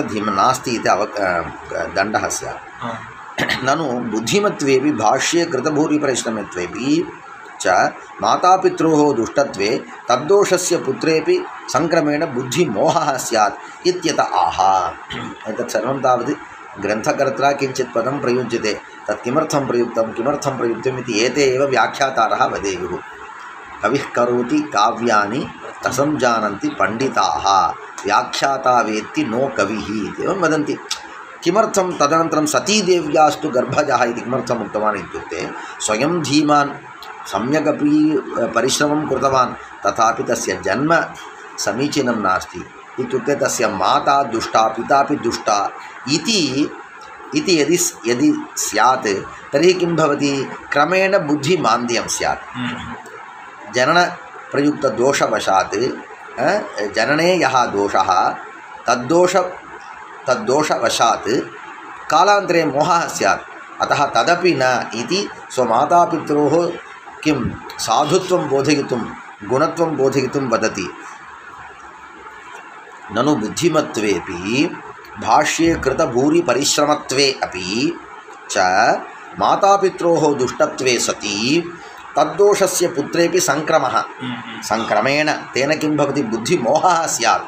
धीम नास्ति इति दण्डः स्यात्। ननु बुद्धिमत्वेपि भाष्ये कृतभूरिपरिश्रमत्वेपि च मातापित्रोः दुष्टत्वे तद्दोषस्य पुत्रेपि संक्रमेण बुद्धिमोहः स्यात् इत्यत आह। एतत् सर्वं तावत् ग्रन्थकर्त्रा किञ्चित् पदं प्रयुज्यते, तत् किमर्थं प्रयुक्तम् इति एते एव व्याख्यातारः वदेयुः। कविः करोति काव्यानि तसंजानन्ति पण्डिताः, व्याख्याता वेत्ति नो कविः इत्येवं वदन्ति। किमर्थं तदनन्तरं सतीदेव्यास्तु गर्भजः इति किमर्थम् उक्तवान् इत्युक्ते स्वयं धीमान् सम्यगपि परिश्रमं कृतवान्, तथापि तस्य जन्म समीचीनं नास्ति इत्युक्ते तस्य माता दुष्टा पितापि दुष्टा इति यदि स्यात् तर्हि किं भवति, क्रमेण बुद्धिमान्द्यं स्यात्। जननप्रयुक्तदोषवशात् जनने यः दोषः तद्दोषवशात् कालान्तरे मोहः स्यात्। अतः तदपि न इति स्वमातापित्रोः किं साधुत्वं बोधयितुं गुणत्वं बोधयितुं वदति। ननु बुद्धिमत्वेपि भाष्ये कृतभूरिपरिश्रमत्वे अपि च मातापित्रोः दुष्टत्वे सति तद्दोषस्य पुत्रेपि संक्रमेण तेन किं भवति, बुद्धिमोहः स्यात्।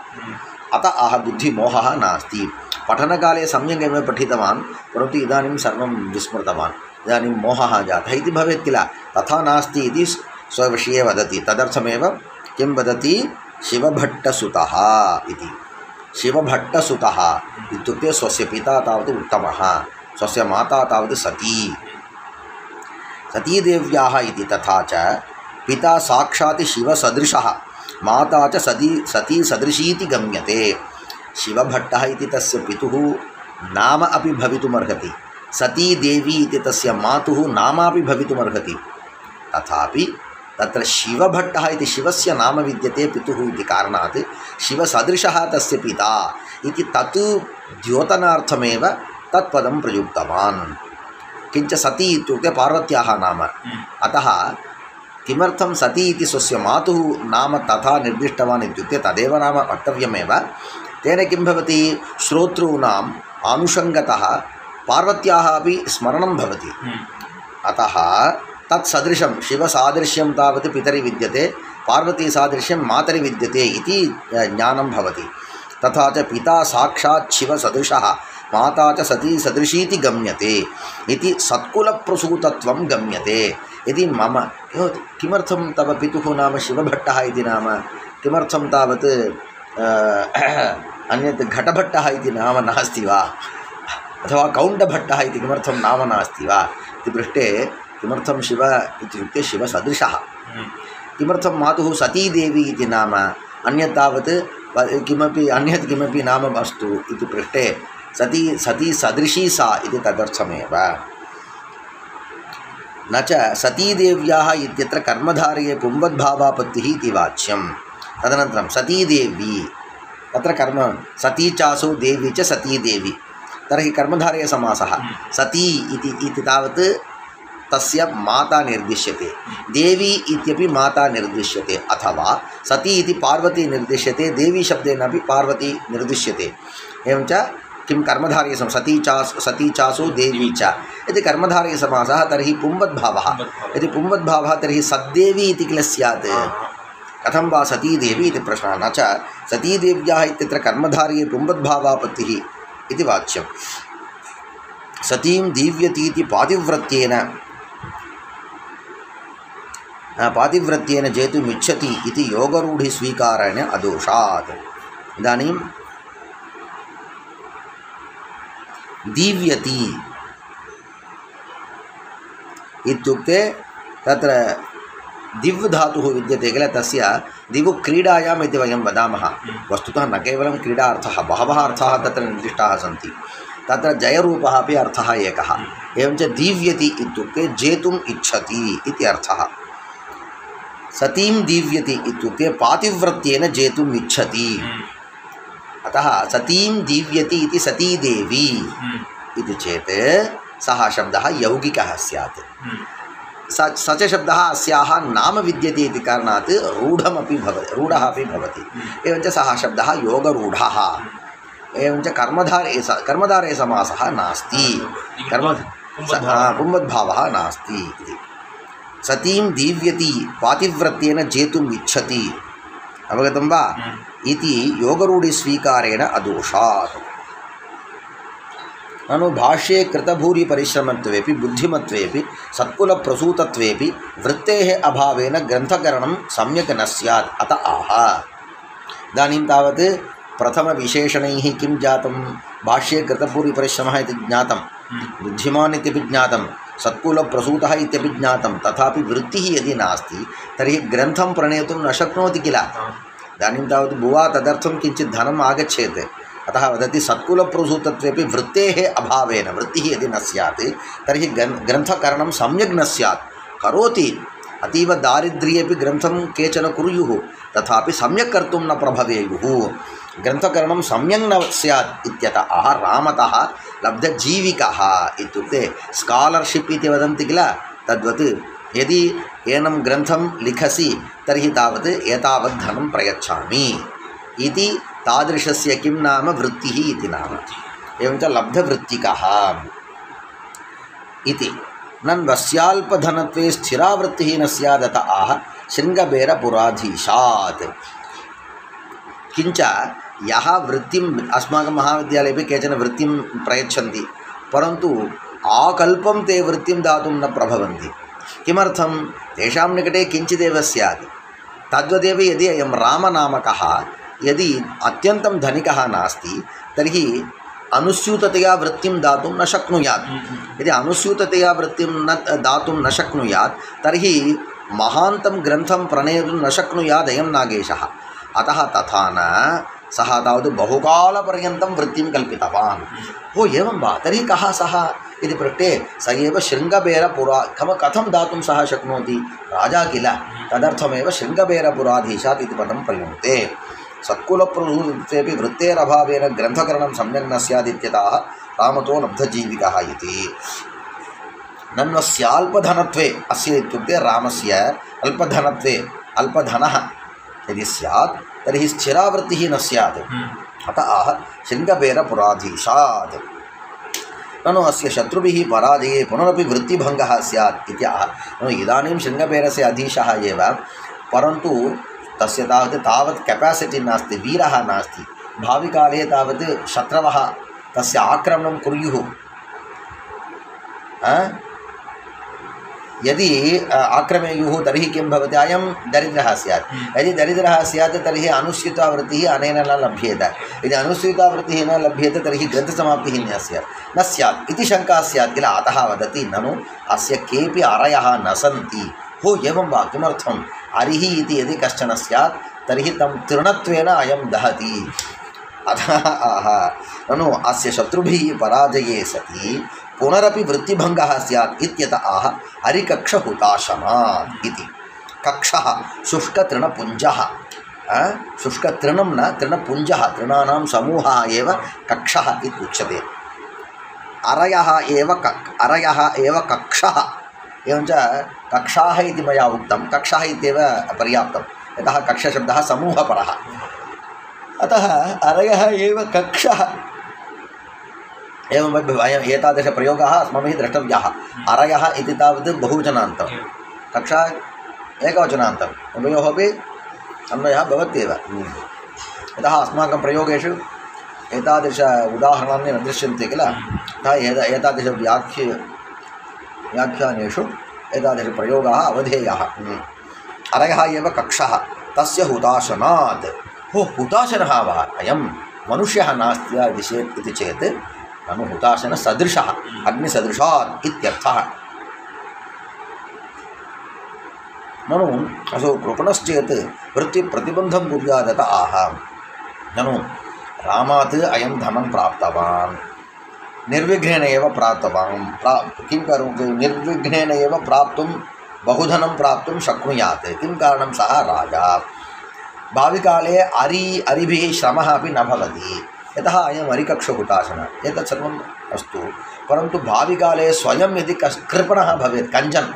अत आह बुद्धिमोहः नास्ति। पठनकाले सम्यगेव पठितवान्, परन्तु इदानीं सर्वं विस्मृतवान्, इदानीं मोहः जातः इति भवेत् किल, तथा नास्ति इति स्वविषये वदति। तदर्थमेव किं वदति, शिवभट्टसुतः इति। शिवभट्टसुतः इत्युक्ते स्वस्य पिता तावत् उत्तमः, स्वस्य माता तावत् सतीदेव्याः इति। तथा च पिता साक्षात् शिवसदृशः, माता च सती सदृशीति गम्यते। शिवभट्टः इति तस्य पितुः नाम अपि भवितुमर्हति, सतीदेवी इति तस्य मातुः नामापि भवितुमर्हति। तथापि तत्र शिवभट्टः इति शिवस्य नाम विद्यते पितुः इति कारणात् शिवसदृशः तस्य पिता इति तत् द्योतनार्थमेव तत्पदं प्रयुक्तवान्। किञ्च सती इत्युक्ते पार्वत्याः नाम, अतः किमर्थं सती इति स्वस्य मातुः नाम तथा निर्दिष्टवान् इत्युक्ते तदेव नाम वक्तव्यमेव। तेन किं भवति, श्रोतॄणाम् आनुषङ्गतः पार्वत्याः अपि स्मरणं भवति। अतः तत्सदृशं शिवसादृश्यं तावत् पितरि विद्यते, पार्वतीसादृश्यं मातरि विद्यते इति ज्ञानं भवति। तथा च पिता साक्षात् शिवसदृशः, माता च सती सदृशीति गम्यते इति सत्कुलप्रसूतत्वं गम्यते। यदि मम किमर्थं तव पितुः नाम शिवभट्टः इति नाम, किमर्थं तावत् अन्यत् घटभट्टः इति नाम नास्ति वा, अथवा कौण्डभट्टः इति किमर्थं नाम नास्ति वा इति पृष्टे, किमर्थं शिव इत्युक्ते शिवसदृशः, किमर्थं मातुः सतीदेवी इति नाम, अन्यत् तावत् अन्यत् किमपि नाम अस्तु इति पृष्टे सती सदृशी सा इति तदर्थमेव। न च सतीदेव्याः इत्यत्र कर्मधारये पुंवद्भावापत्तिः इति वाच्यं। तदनन्तरं सतीदेवी तत्र कर्म, सती चासौ देवी च सतीदेवी, तर्हि कर्मधारय समासः। सती इति तावत् तस्य माता निर्दिश्यते, देवी इत्यपि माता निर्दिश्यते, अथवा सती इति पार्वती निर्दिश्यते, देवी शब्देन अपि पार्वती निर्दिश्यते। एवं च किं कर्मधारय सती चासु देवी च यदि कर्मधारय समासः तर्हि पुंवद्भावः, यदि पुंवद्भावः तर्हि सद्देवी इति किल स्यात्, कथं वा सतीदेवी इति प्रश्नः। न च सतीदेव्याः इत्यत्र कर्मधारये पुंवद्भावापत्तिः इति वाच्यं। सतीं दीव्यतीति पातिव्रत्येन जेतुमिच्छति इति योगरूढिस्वीकारेण अदोषात्। इदानीं दीव्यति इत्युक्ते तत्र दिव् धातुः विद्यते किल, तस्य दिवु क्रीडायाम् इति वयं वदामः। वस्तुतः न केवलं क्रीडार्थः, बहवः अर्थाः तत्र निर्दिष्टाः सन्ति। तत्र जयरूपः अपि अर्थः एकः। एवं च दीव्यति इत्युक्ते जेतुम् इच्छति इति अर्थः। सतीं दीव्यति इत्युक्ते पातिव्रत्येन जेतुम् इच्छति, अतः सतीं दीव्यति इति सतीदेवी इति चेत् सः शब्दः यौगिकः स्यात्। स च शब्दः अस्याः नाम विद्यते इति कारणात् रूढः अपि भवति। एवं च सः शब्दः योगरूढः। एवं च कर्मधारये समासः नास्ति। पुंवद्भावः नास्ति इति। सतीं दीव्यति पातिव्रत्येन जेतुम् इच्छति अवगतं वा इति योगरूढिस्वीकारेण अदोषात्। ननु भाष्ये कृतभूरि परिश्रमत्वेपि बुद्धिमत्वेपि सत्कुलप्रसूतत्वेपि वृत्तेः अभावेन ग्रन्थकरणं सम्यक् न स्यात् अत आह। इदानीं तावत् प्रथमविशेषणैः किं जातं? भाष्ये कृतभूरि परिश्रमः इति ज्ञातं, बुद्धिमान् इत्यपि ज्ञातं, सत्कुलप्रसूतः इत्यपि ज्ञातं, तथापि वृत्तिः यदि नास्ति तर्हि ग्रन्थं प्रणेतुं न शक्नोति किल। इदानीं तावत् भुवा तदर्थं किञ्चित् धनम् आगच्छेत्, अतः वदति सत्कुलप्रसूतत्वेपि वृत्तेः अभावेन, वृत्तिः यदि न स्यात् तर्हि ग्रन्थकरणं सम्यक् न स्यात्। करोति, अतीव दारिद्र्येपि ग्रन्थं केचन कुर्युः, तथापि सम्यक् कर्तुं न प्रभवेयुः। ग्रन्थकरणं सम्यक् न स्यात् इत्यतः रामतः लब्धजीविकः इत्युक्ते स्कालर्शिप् इति वदन्ति किल, तद्वत् यदि एनं ग्रन्थं लिखसि तर्हि तावत् एतावत् धनं प्रयच्छामि इति तादृशस्य किं नाम वृत्तिः इति नाम। एवञ्च लब्धवृत्तिकः इति। नन्वस्याल्पधनत्वे स्थिरावृत्तिः न स्यादत आह शृङ्गबेरपुराधीशात्। किञ्च यः वृत्तिम् अस्माकं महाविद्यालयेपि केचन वृत्तिं प्रयच्छन्ति, परन्तु आकल्पं ते वृत्तिं दातुं न प्रभवन्ति। किमर्थं? तेषां निकटे किञ्चिदेव स्यात्। तद्वदेव यदि अयं रामनामकः यदि अत्यन्तं धनिकः नास्ति तर्हि अनुस्यूततया वृत्तिं दातुं न शक्नुयात्। यदि अनुस्यूततया वृत्तिं न दातुं न शक्नुयात् तर्हि महान्तं ग्रन्थं प्रणेतुं न शक्नुयात् अयं नागेशः। अतः तथा न सः तावत् बहुकालपर्यन्तं वृत्तिं कल्पितवान्। ओ एवं वा, तर्हि कः सः इति पृष्टे स एव शृङ्गबेरपुरा कथं दातुं सः शक्नोति? राजा किल, तदर्थमेव शृङ्गबेरपुराधीशात् इति पदं प्रयुङ्क्ते। सत्कुलप्रसूतेपि वृत्तेरभावेन ग्रन्थकरणं सम्यक् न स्यादित्यतः रामतो लब्धजीविकः इति। नन्वस्याल्पधनत्वे, अस्य इत्युक्ते रामस्य अल्पधनत्वे, अल्पधनः यदि स्यात् तर्हि स्थिरावृत्तिः न स्यात्, अतः आह शृङ्गबेरपुराधीशात्। ननु अस्य शत्रुभिः पराजये पुनरपि वृत्तिभङ्गः स्यात् इति आह। ननु इदानीं शृङ्गबेरस्य अधीशः एव, परन्तु तस्य तावत् केपासिटि नास्ति, वीरः नास्ति। भाविकाले तावत् शत्रवः तस्य आक्रमणं कुर्युः। यदि आक्रमेयुः तर्हि किं भवति? अयं दरिद्रः स्यात्। यदि दरिद्रः स्यात् तर्हि अनुस्यूतवृत्तिः अनेन न लभ्येत। यदि अनुस्यूतवृत्तिः न लभ्येत तर्हि ग्रन्थसमाप्तिः न स्यात् इति शङ्का स्यात् किल। अतः वदति ननु अस्य केऽपि अरयः न सन्ति। हो एवं वा, किमर्थम्? अरिः इति यदि कश्चन स्यात् तर्हि तं तृणत्वेन अयं दहति। अतः आह ननु अस्य शत्रुभिः पराजये सति पुनरपि वृत्तिभङ्गः स्यात् इत्यतः आह हरिकक्षहुताशनात् इति। कक्षः शुष्कतृणपुञ्जः, शुष्कतृणं न तृणपुञ्जः, तृणानां समूहः एव कक्षः इति उच्यते। अरयः एव कक्षः। एवञ्च कक्षाः इति मया उक्तं, कक्षः इत्येव पर्याप्तं, यतः कक्षशब्दः समूहपरः। अतः अरयः एव कक्षः। एवं एतादृशप्रयोगाः अस्माभिः द्रष्टव्याः। अरयः इति तावत् बहुवचनान्तं, कक्षा एकवचनान्तम्, उभयोः अपि अन्वयः भवत्येव। यतः अस्माकं प्रयोगेषु एतादृश उदाहरणानि न दृश्यन्ते किल, अतः व्याख्यानेषु एतादृशप्रयोगाः अवधेयाः। अरयः एव कक्षः, तस्य हुताशनात्। हो, हुताशनः वा अयं मनुष्यः नास्ति इति चेत् ननु हुताशनसदृशः, अग्निसदृशात् इत्यर्थः। ननु असौ कृपणश्चेत् वृत्तिप्रतिबन्धं कुर्यादत आह। ननु रामात् अयं धनं प्राप्तवान्, निर्विघ्नेन एव प्राप्तवान्। किं करोति? निर्विघ्नेन एव प्राप्तुं, बहुधनं प्राप्तुं शक्नुयात्। किं कारणं? सः राजा। भाविकाले अरिभिः श्रमः अपि न भवति, यतः अयम् अरिकक्षहुताशनः। एतत् सर्वम् अस्तु, परन्तु भाविकाले स्वयं यदि कृपणः भवेत्, कञ्चन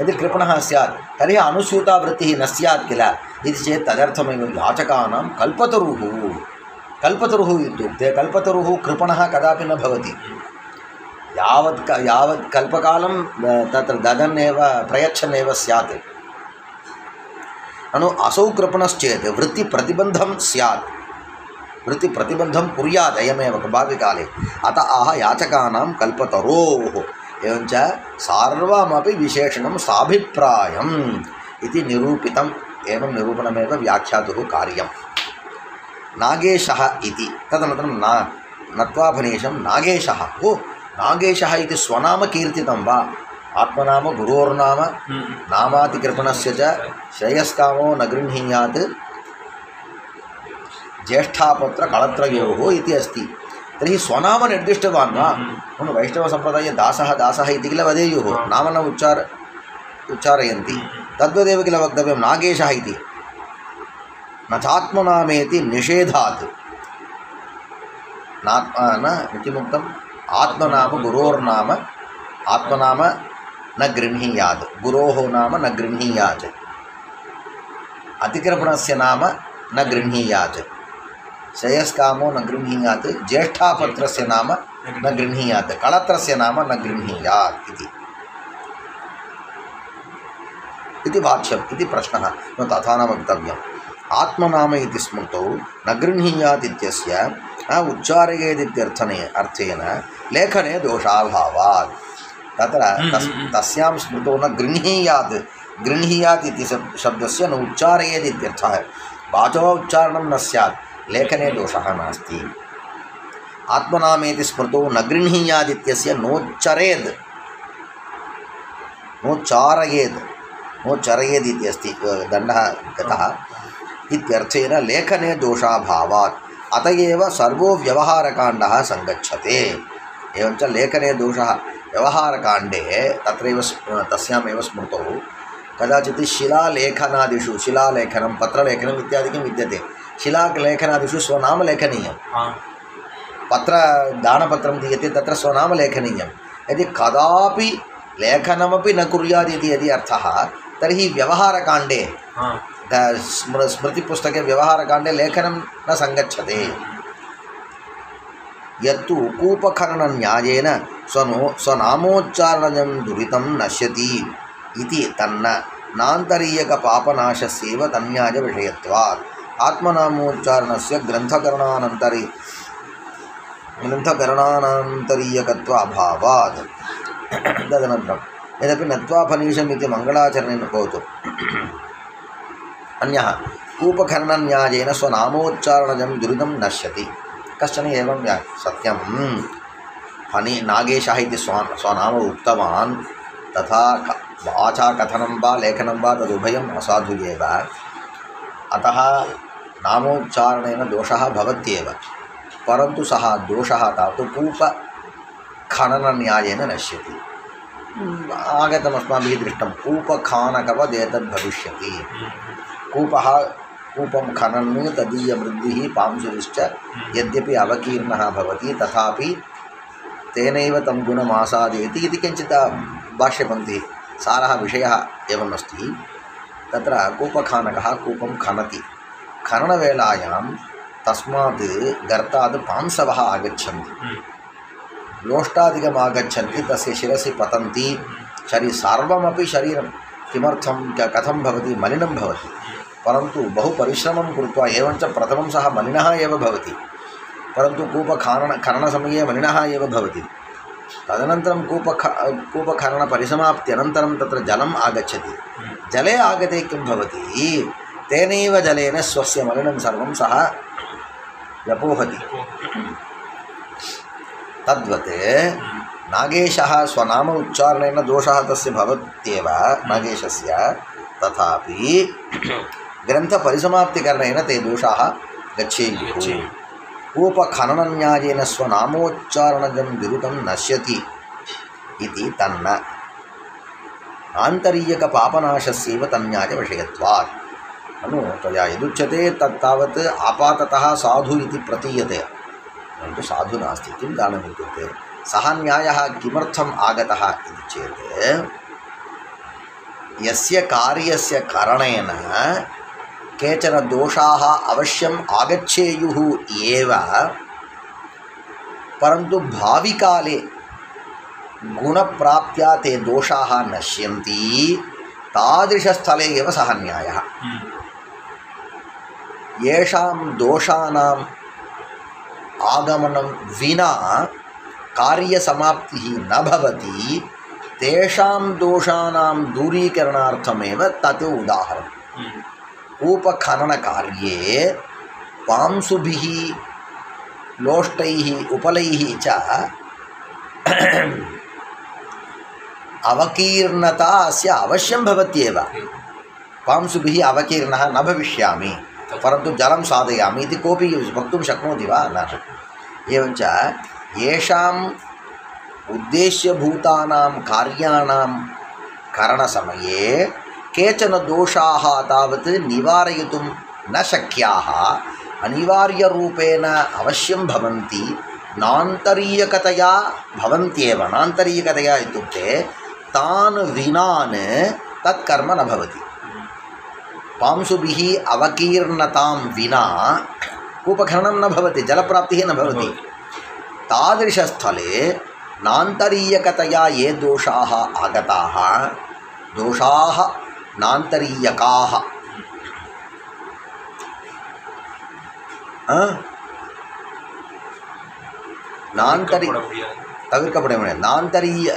यदि कृपणः स्यात् तर्हि अनुस्यूतावृत्तिः न स्यात् किल। इति चेत् तदर्थमेव याचकानां कल्पतरुः इत्युक्ते, कल्पतरुः कृपणः कदापि न भवति। यावत् कल्पकालं तत्र ददन् एव प्रयच्छन् एव स्यात् ननु असौ कृपणश्चेत् वृत्तिप्रतिबन्धं स्यात् वृत्तिप्रतिबन्धं कुर्यात् अयमेव भाविकाले अत आह याचकानां कल्पतरोः एवञ्च सर्वमपि विशेषणं साभिप्रायम् इति निरूपितम् एवं निरूपणमेव व्याख्यातुः कार्यं नागेशः इति तदनन्तरं नत्वाफनीशं नागेशः ओ नागेशः इति स्वनाम कीर्तितं वा आत्मनाम गुरोर्नाम नामातिकृपणस्य च श्रेयस्कामो न गृह्णीयात् ज्येष्ठापत्र कलत्रयोः इति अस्ति तर्हि स्वनाम निर्दिष्टवान् वा ननु वैष्णवसम्प्रदाये दासः दासः इति किल वदेयुः नाम न उच्चारयन्ति तद्वदेव किल वक्तव्यं नागेशः इति न चात्मनामेति निषेधात् न किमुक्तम् आत्मनाम गुरोर्नाम आत्मनाम न गृह्णीयात् गुरोः नाम न गृह्णीयात् अतिकृपणस्य नाम न गृह्णीयात् श्रेयस्कामो न गृह्णीयात् ज्येष्ठापत्रस्य नाम न गृह्णीयात् कलत्रस्य नाम न गृह्णीयात् इति वाच्यम् इति प्रश्नः न तथा न वक्तव्यम् आत्मनाम इति स्मृतौ न गृह्णीयात् इत्यस्य अर्थेन लेखने दोषाभावात् तत्र तस्यां स्मृतौ न गृह्णीयात् इति शब्दस्य न उच्चारयेत् इत्यर्थः वाचो उच्चारणं न स्यात् लेखने दोषः नास्ति आत्मनामेति स्मृतौ न गृह्णीयात् इत्यस्य नोच्चारयेत् इति अस्ति दण्डः गतः इत्यर्थेन लेखने दोषाभावात् अत एव सर्वो व्यवहारकाण्डः सङ्गच्छते एवञ्च लेखने दोषः व्यवहारकाण्डे तत्रैव तस्यामेव स्मृतौ कदाचित् शिलालेखनादिषु शिलालेखनं पत्रलेखनम् इत्यादिकं विद्यते शिलालेखनादिषु स्वनाम लेखनीयं दानपत्रं दीयते तत्र स्वनाम लेखनीयं यदि कदापि लेखनमपि न कुर्यात् इति यदि अर्थः तर्हि व्यवहारकाण्डे स्मृतिपुस्तके व्यवहारकाण्डे लेखनं न सङ्गच्छते यत्तु कूपखननन्यायेन स्वनामोच्चारणं दुरितं नश्यति इति तन्न नान्तरीयकपापनाशस्यैव तन्यायविषयत्वात् आत्मनामोच्चारणस्य ग्रन्थकरणानन्तरीयकत्वाभावात् तदनन्तरं यदपि नत्वाफनीशम् इति मङ्गलाचरणेन भवतु अन्यः कूपखननन्यायेन स्वनामोच्चारणं दुरितं नश्यति कश्चन एवं सत्यं नागेशः इति स्वनाम उक्तवान् तथा वाचा कथनं वा लेखनं वा तदुभयम् असाधु एव अतः नामोच्चारणेन दोषः भवत्येव परन्तु सः दोषः तावत् कूपखननन्यायेन नश्यति आगतम् अस्माभिः दृष्टं कूपखानकवदेतद्भविष्यति कूपं खनन् तदीयवृद्धिः पांशुरिश्च यद्यपि अवकीर्णः भवति तथापि तेनैव तं गुणमासादयति इति किञ्चित् भाष्यपङ्क्तिः सारः विषयः एवम् अस्ति तत्र कूपखानकः कूपं खनति खननवेलायां तस्मात् गर्तात् पांसवः आगच्छन्ति लोष्टादिकम् आगच्छन्ति तस्य शिरसि पतन्ति सर्वमपि शरीरं किमर्थं कथं भवति मलिनं भवति परन्तु बहु परिश्रमं कृत्वा एवञ्च प्रथमं सः मलिनः एव भवति परन्तु कूपखननसमये मलिनः एव भवति तदनन्तरं कूपखननपरिसमाप्त्यनन्तरं तत्र जलम् आगच्छति जले आगते किं भवति तेनैव जलेन स्वस्य मलिनं सर्वं सः व्यपोहति तद्वत् नागेशः स्वनाम उच्चारणेन दोषः तस्य भवत्येव नागेशस्य तथापि ग्रन्थपरिसमाप्तिकरणेन ते दोषाः गच्छेयुः कूपखननन्यायेन स्वनामोच्चारणं विरुतं नश्यति इति तन्न आन्तरीयकपापनाशस्यैव तन्यायविषयत्वात् ननु त्वया यदुच्यते तत्तावत् आपाततः साधु इति प्रतीयते परन्तु साधु नास्ति किं कारणम् इत्युक्ते सः न्यायः किमर्थम् आगतः इति चेत् यस्य कार्यस्य करणेन केचन दोषाः अवश्यम् आगच्छेयुः एव परन्तु भाविकाले गुणप्राप्त्या ते दोषाः नश्यन्ति तादृशस्थले एव सः न्यायः। येषां दोषाणाम् आगमनं विना कार्यसमाप्तिः न भवति तेषां दोषाणां दूरीकरणार्थमेव तत् उदाहरणं। कूपखननकार्ये पांसुभिः लोष्टैः उपलैः च अवकीर्णता अस्य अवश्यं भवत्येव। पांसुभिः अवकीर्णः न भविष्यामि परन्तु जलं साधयामि इति कोऽपि वक्तुं शक्नोति वा? न शक्नोति। एवञ्च येषाम् उद्देश्यभूतानां कार्याणां करणसमये केचन दोषाः तावत् निवारयितुं न शक्याः अनिवार्यरूपेण अवश्यं भवन्ति, नान्तरीयकतया भवन्त्येव। नान्तरीयकतया इत्युक्ते तान् विनान् तत्कर्म न भवति। पांसुभिः अवकीर्णतां विना कूपखननं न भवति, जलप्राप्तिः न भवति। तादृशस्थले नान्तरीयकतया ये दोषाः आगताः, दोषाः नान्तरीयकाः,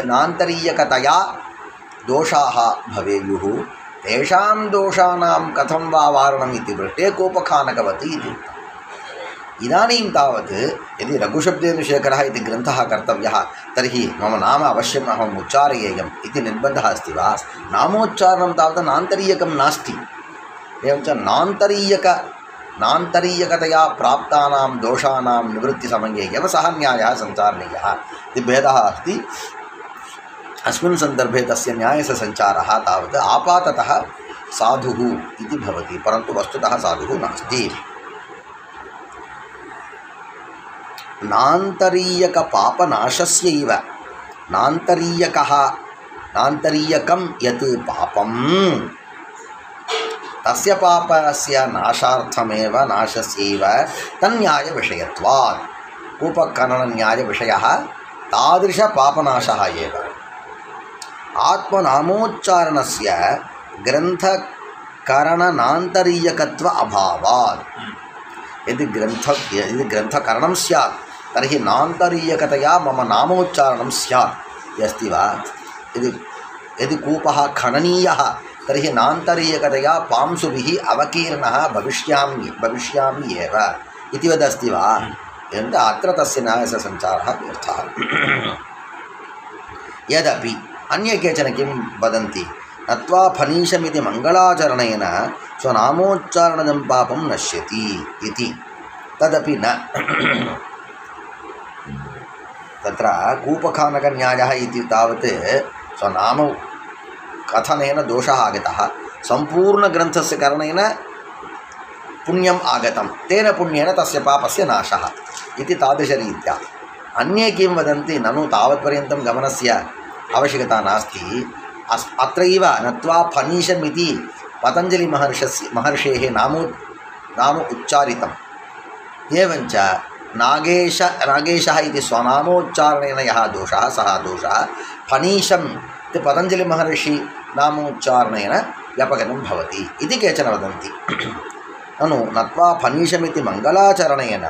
नान्तरीयकतया दोषाः भवेयुः। तेषां दोषाणां कथं वा वारणम् इति पृष्टे कूपखानकवती इति उक्तम्। इदानीं तावत् यदि रघुशब्देन्दुशेखरः इति ग्रन्थः कर्तव्यः तर्हि मम नाम अवश्यम् अहम् उच्चारयेयम् इति निर्बन्धः अस्ति वा? नामोच्चारणं तावत् नान्तरीयकं नास्ति। एवञ्च नान्तरीयकतया प्राप्तानां दोषाणां निवृत्तिसमये एव सः न्यायः सञ्चारणीयः इति भेदः अस्ति। अस्मिन् सन्दर्भे तस्य न्यायस्य सञ्चारः तावत् आपाततः साधुः इति भवति, परन्तु वस्तुतः साधुः नास्ति। नान्तरीयकपापनाशस्यैव नान्तरीयकं यत् पापं तस्य पापस्य नाशार्थमेव नाशस्यैव तन्न्यायविषयत्वात्। कूपखननन्यायविषयः तादृशपापनाशः एव। आत्मनामोच्चारणस्य ग्रन्थकरणनान्तरीयकत्व अभावात्। यदि ग्रन्थकरणं स्यात् तर्हि नान्तरीयकतया मम नामोच्चारणं स्यात् अस्ति वा? यदि कूपः खननीयः तर्हि नान्तरीयकतया पांसुभिः अवकीर्णः भविष्यामि एव इति वदस्ति वा? अत्र तस्य न्यायस्य सञ्चारः व्यर्थः। यदपि अन्ये केचन किं वदन्ति, नत्वा फनीशमिति मङ्गलाचरणेन स्वनामोच्चारणजं पापं नश्यति इति। तदपि न। तत्र कूपखानकन्यायः इति तावत् स्वनाम कथनेन दोषः आगतः, सम्पूर्णग्रन्थस्य करणेन पुण्यम् आगतं, तेन पुण्येन तस्य पापस्य नाशः इति तादृशरीत्या। अन्ये किं वदन्ति, ननु तावत्पर्यन्तं गमनस्य आवश्यकता नास्ति, अत्रैव नत्वा फनीशमिति पतञ्जलिमहर्षेः नाम उच्चारितम्। एवञ्च नागेशः इति स्वनामोच्चारणेन यः दोषः सः दोषः फनीशम् इति पतञ्जलिमहर्षि नामोच्चारणेन व्यपगतं भवति इति केचन वदन्ति। ननु नत्वा फनीशमिति मङ्गलाचरणेन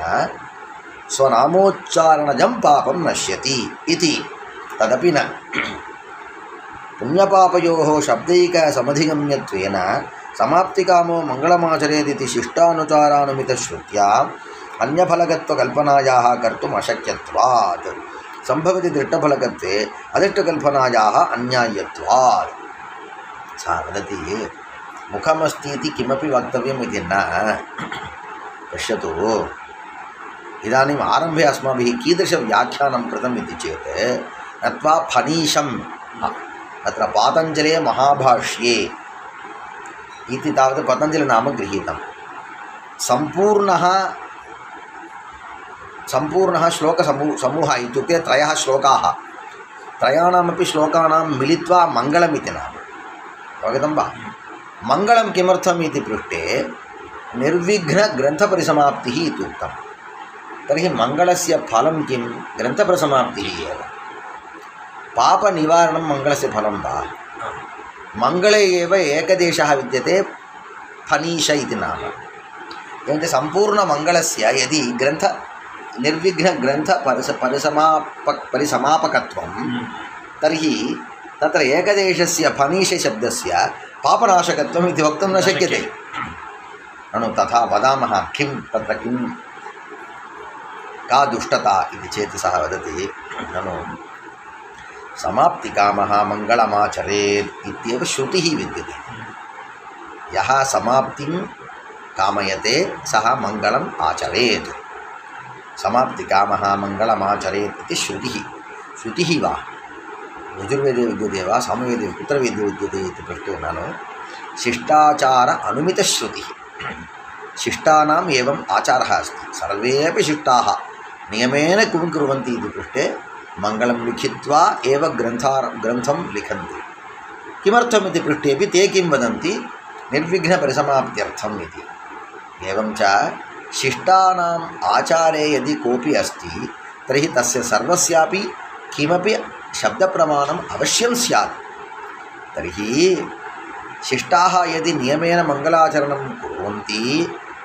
स्वनामोच्चारणजं पापं नश्यति इति। तदपि न। पुण्यपापयोः शब्दैकसमधिगम्यत्वेन समाप्तिकामो मङ्गलमाचरेदिति शिष्टानुचारानुमितश्रुत्या अन्यफलकत्वकल्पनायाः कर्तुम् अशक्यत्वात् सम्भवति दृष्टफलकत्वे अदृष्टकल्पनायाः अन्याय्यत्वात्। सा वदति मुखमस्ति इति किमपि वक्तव्यम् इति न। पश्यतु, इदानीम् आरम्भे अस्माभिः कीदृशव्याख्यानं कृतम् इति चेत्, नत्वा फनीशम् अत्र पातञ्जले महाभाष्ये इति तावत् पतञ्जलिनाम गृहीतं। सम्पूर्णः श्लोकसमूहः इत्युक्ते त्रयः श्लोकाः, त्रयाणामपि श्लोकानां मिलित्वा मङ्गलमिति नाम। अवगतं वा? मङ्गलं किमर्थम् इति पृष्टे निर्विघ्नग्रन्थपरिसमाप्तिः इति उक्तं। तर्हि मङ्गलस्य फलं किं? ग्रन्थपरिसमाप्तिः एव। पापनिवारणं मङ्गलस्य फलं वा मङ्गले एव एकदेशः विद्यते फनीश इति नाम एवञ्च सम्पूर्णमङ्गलस्य यदि निर्विघ्नग्रन्थ परिसमापकत्वं तर्हि तत्र एकदेशस्य फनीशशब्दस्य पापनाशकत्वम् इति वक्तुं न शक्यते ननु तथा वदामः किं तत्र किं का दुष्टता इति चेत् सः वदति ननु समाप्तिकामः मङ्गलमाचरेत् इत्येव श्रुतिः विद्यते यः समाप्तिं कामयते सः मङ्गलम् आचरेत् समाप्तिकामः मङ्गलमाचरेत् इति श्रुतिः वा यजुर्वेदे विद्यते वा सामवेदे कुत्र विद्यते इति पृष्टे ननु शिष्टाचार अनुमितश्रुतिः शिष्टानाम् एवम् आचारः अस्ति सर्वेपि शिष्टाः नियमेन किं कुर्वन्ति इति पृष्टे मङ्गलं लिखित्वा एव ग्रन्थं लिखन्ति किमर्थम् इति पृष्टेपि ते किं वदन्ति निर्विघ्नपरिसमाप्त्यर्थम् इति एवं च शिष्टानाम् आचारे यदि कोऽपि अस्ति तर्हि तस्य सर्वस्यापि किमपि शब्दप्रमाणम् अवश्यं स्यात् तर्हि शिष्टाः यदि नियमेन मङ्गलाचरणं कुर्वन्ति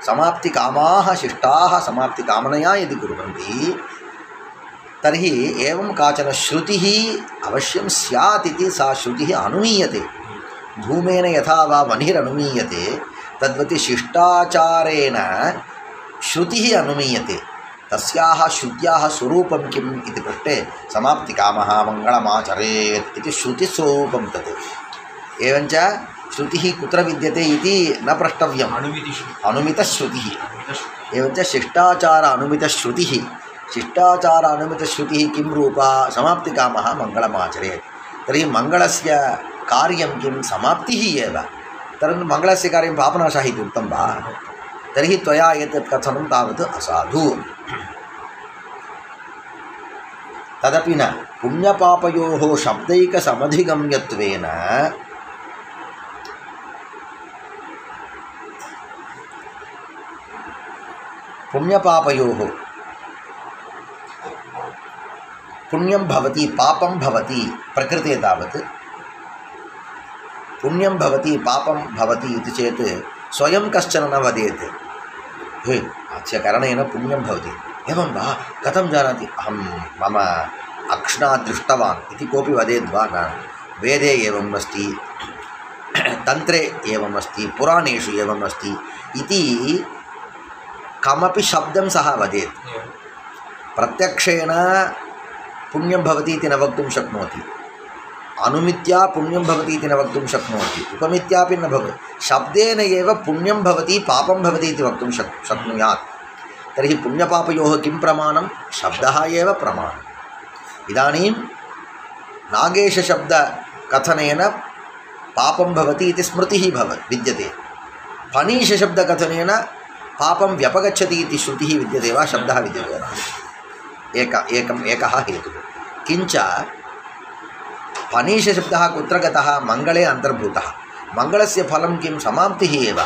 समाप्तिकामाः शिष्टाः समाप्तिकामनया यदि कुर्वन्ति तर्हि एवं काचन श्रुतिः अवश्यं स्यात् इति सा श्रुतिः अनुमीयते धूमेन यथा वा वह्निरनुमीयते तद्वत् शिष्टाचारेण श्रुतिः अनुमीयते तस्याः श्रुत्याः स्वरूपं किम् इति पृष्टे समाप्तिकामः मङ्गलमाचरेत् इति श्रुतिस्वरूपं तत् एवञ्च श्रुतिः कुत्र विद्यते इति न प्रष्टव्यम् अनुमितश्रुतिः एवञ्च शिष्टाचार अनुमितश्रुतिः किं रूपा समाप्तिकामः मङ्गलमाचरेत् तर्हि मङ्गलस्य कार्यं किं समाप्तिः एव तर्हि मङ्गलस्य कार्यं पापनाशः इति उक्तं वा तर्हि त्वया एतत् कथनं तावत् असाधु तदपि न पुण्यपापयोः शब्दैकसमधिगम्यत्वेन पुण्यपापयोः पुण्यं भवति पापं भवति प्रकृते तावत् पुण्यं भवति पापं भवति इति चेत् स्वयं कश्चन न वदेत् हे अस्य करणेन पुण्यं भवति एवं वा कथं जानाति अहं मम अक्ष्णा दृष्टवान् इति कोऽपि वदेद्वा न वेदे एवम् अस्ति तन्त्रे एवम् अस्ति पुराणेषु एवम् अस्ति इति कमपि शब्दं सः वदेत् प्रत्यक्षेण पुण्यं भवति इति न वक्तुं शक्नोति अनुमित्या पुण्यं भवति इति न वक्तुं शक्नोति उपमित्यापि न भवति शब्देन एव पुण्यं भवति पापं भवति इति वक्तुं शक्नुयात् तर्हि पुण्यपापयोः किं प्रमाणं शब्दः एव प्रमाणम् इदानीं नागेशशब्दकथनेन पापं भवति इति स्मृतिः विद्यते फणीशशब्दकथनेन पापं व्यपगच्छति इति श्रुतिः विद्यते वा शब्दः विद्यते वा एकः हेतुः किञ्च फणीशशब्दः कुत्र गतः मङ्गले अन्तर्भूतः मङ्गलस्य फलं किं समाप्तिः एव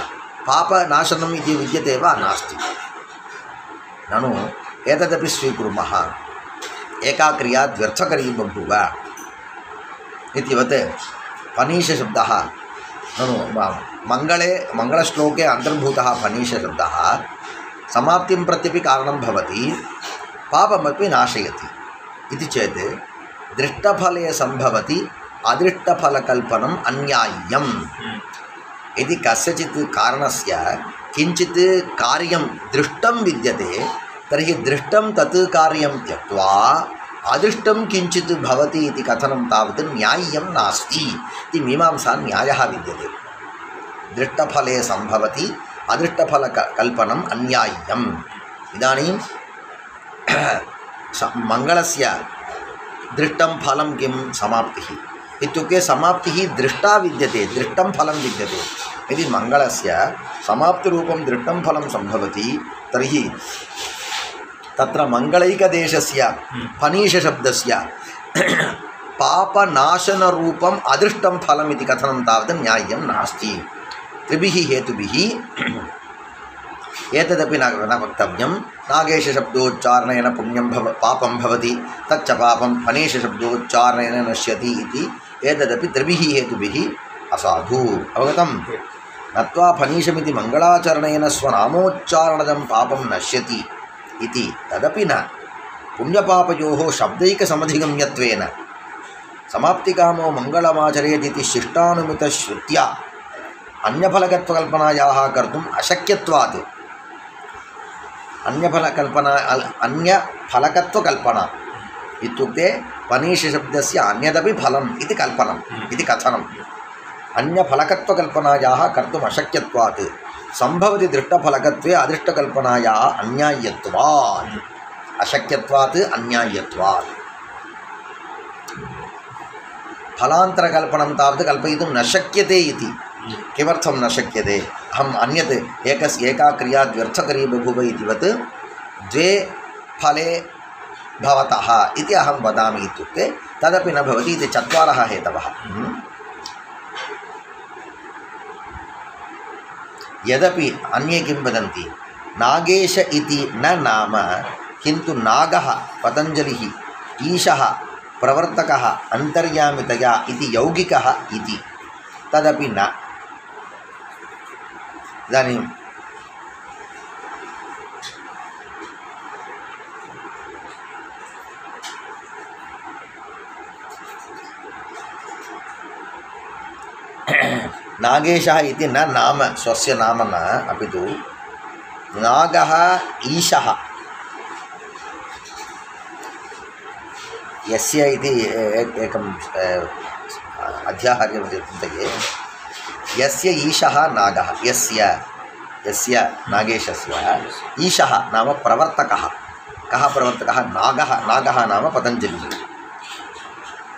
पापनाशनम् इति विद्यते वा नास्ति ननु एतदपि स्वीकुर्मः एका क्रिया द्व्यर्थकरी बभूव इतिवत् फणीशशब्दः ननु मङ्गलश्लोके अन्तर्भूतः फणीशशब्दः समाप्तिं प्रत्यपि कारणं भवति पापमपि नाशयति इति चेत् दृष्टफले सम्भवति अदृष्टफलकल्पनम् अन्याय्यम् यदि कस्यचित् कारणस्य किञ्चित् कार्यं दृष्टं विद्यते तर्हि दृष्टं तत् कार्यं त्यक्त्वा अदृष्टं किञ्चित् भवति इति कथनं तावत् न्याय्यं नास्ति इति मीमांसा न्यायः विद्यते दृष्टफले सम्भवति अदृष्टफलकल्पनम् अन्याय्यम् इदानीं मङ्गलस्य दृष्टं फलं किं समाप्तिः इत्युक्ते समाप्तिः दृष्टा विद्यते दृष्टं फलं विद्यते यदि मङ्गलस्य समाप्तिरूपं दृष्टं फलं सम्भवति तर्हि तत्र मङ्गलैकदेशस्य फणीशशब्दस्य पापनाशनरूपम् अदृष्टं फलम् इति कथनं तावत् न्याय्यं नास्ति त्रिभिः हेतुभिः एतदपि न वक्तव्यं नागेशशब्दोच्चारणेन पुण्यं पापं भवति तच्च पापं फणेशशब्दोच्चारणेन नश्यति इति एतदपि त्रिभिः हेतुभिः असाधु अवगतं नत्वा फणीशमिति मङ्गलाचरणेन स्वनामोच्चारणदं पापं नश्यति इति तदपि न पुण्यपापयोः शब्दैकसमधिगम्यत्वेन समाप्तिकामो मङ्गलमाचरेदिति शिष्टानुमितश्रुत्या अन्यफलकत्वकल्पनायाः कर्तुम् अशक्यत्वात् अन्यफलकत्वकल्पना इत्युक्ते फणीशशब्दस्य अन्यदपि फलम् इति कल्पनम् इति कथनम् अन्यफलकत्वकल्पनायाः कर्तुम् अशक्यत्वात् सम्भवति दृष्टफलकत्वे अदृष्टकल्पनायाः अन्याय्यत्वात् अशक्यत्वात् अन्याय्यत्वात् फलान्तरकल्पनं तावत् कल्पयितुं न शक्यते इति किमर्थं न शक्यते अहम् अन्यत् एका क्रिया द्व्यर्थकरी बभूव इतिवत् द्वे फले भवतः इति अहं वदामि इत्युक्ते तदपि न भवति इति चत्वारः हेतवः यदपि अन्ये किं वदन्ति नागेश इति न नाम किन्तु नागः पतञ्जलिः ईशः प्रवर्तकः अन्तर्यामितया इति यौगिकः इति तदपि न इदानीं नागेशः इति न नाम स्वस्य नाम न अपि तु नागः ईशः यस्य इति एकम् अध्याहार्यमध्ये चिन्तये यस्य ईशः नागः यस्य नागेशस्य ईशः नाम प्रवर्तकः कः प्रवर्तकः नागः नाम पतञ्जलिः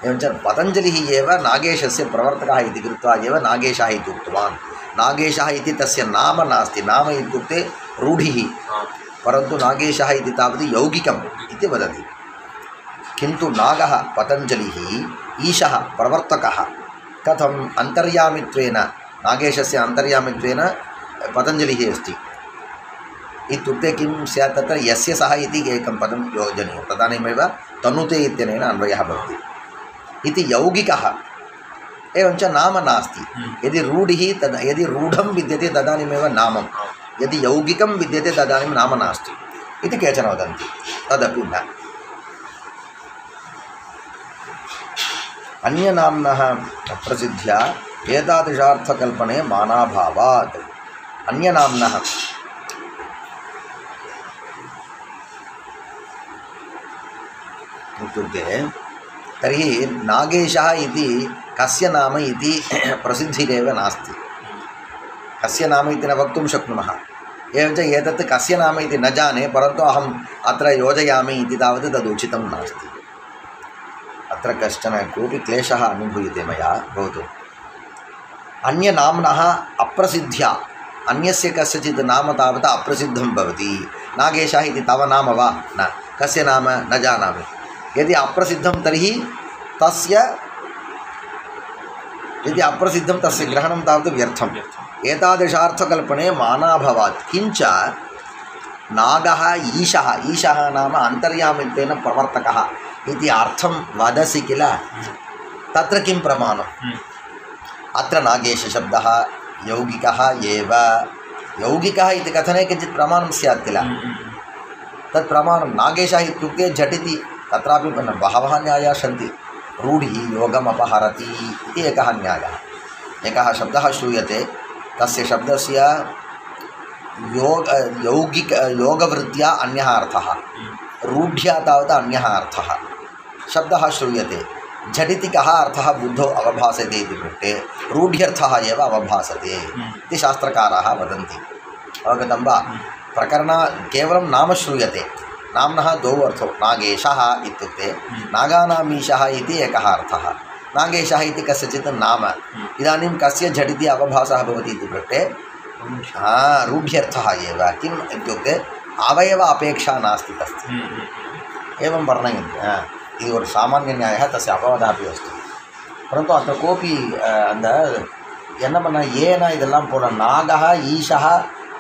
एवञ्च पतञ्जलिः एव नागेशस्य प्रवर्तकः इति कृत्वा एव नागेशः इति उक्तवान् नागेशः इति तस्य नाम नास्ति नाम इत्युक्ते रूढिः परन्तु नागेशः इति तावत् यौगिकम् इति वदति किन्तु नागः पतञ्जलिः ईशः प्रवर्तकः कथम् अन्तर्यामित्वेन नागेशस्य अन्तर्यामित्वेन पतञ्जलिः अस्ति इत्युक्ते किं स्यात् तत्र यस्य सः इति एकं पदं योजनीयं तदानीमेव तनुते इत्यनेन अन्वयः भवति इति यौगिकः एवञ्च नाम नास्ति यदि रूढिः यदि रूढं विद्यते तदानीमेव नामं यदि यौगिकं विद्यते तदानीं नाम नास्ति इति केचन वदन्ति तदपि न अन्यनाम्नः प्रसिद्ध्या एतादृशार्थकल्पने मानाभावात् अन्यनाम्नः इत्युक्ते तर्हि नागेशः इति कस्य नाम इति प्रसिद्धिरेव नास्ति कस्य नाम इति न वक्तुं शक्नुमः एवञ्च एतत् कस्य नाम इति न जाने परन्तु अहम् अत्र योजयामि इति तावत् तदुचितं नास्ति अत्र कश्चन कोऽपि क्लेशः अनुभूयते मया भवतु अन्यनाम्नः अप्रसिद्ध्या अन्यस्य कस्यचित् नाम तावत् अप्रसिद्धं भवति नागेशः इति तव नाम वा न कस्य नाम न जानामि यदि अप्रसिद्धं तर्हि तस्य ग्रहणं तावत् व्यर्थम् एतादृशार्थकल्पने मानाभवात् किञ्च नागः ईशः नाम अन्तर्यामित्वेन प्रवर्तकः इति अर्थं वदसि किल तत्र किं प्रमाणम् अत्र नागेशशब्दः यौगिकः एव यौगिकः इति कथने किञ्चित् प्रमाणं स्यात् किल तत् प्रमाणं नागेशः इत्युक्ते झटिति तत्रापि बहवः न्यायाः सन्ति रूढिः योगमपहरति इति एकः न्यायः एकः शब्दः श्रूयते तस्य शब्दस्य योगवृत्त्या अन्यः अर्थः रूढ्या तावत् अन्यः अर्थः शब्दः श्रूयते झटिति कः अर्थः बुद्धौ अवभासते इति पृष्टे रूढ्यर्थः एव अवभासते इति शास्त्रकाराः वदन्ति अवगतं वा प्रकरण केवलं नाम श्रूयते नाम्नः द्वौ अर्थौ नागेशः इत्युक्ते नागानामीशः इति एकः अर्थः नागेशः इति कस्यचित् नाम इदानीं कस्य झटिति अवभासः भवति इति पृष्टे रूढ्यर्थः एव किम् इत्युक्ते अवयव अपेक्षा नास्ति तस्य एवं वर्णयन्ति இது ஒரு சாமானிய நியாயம் தस्य अपवादः अपि अस्ति परन्तु अत्र कोऽपि அந்த என்ன பண்ண ஏனா இதெல்லாம் போட நாகः ஈஷः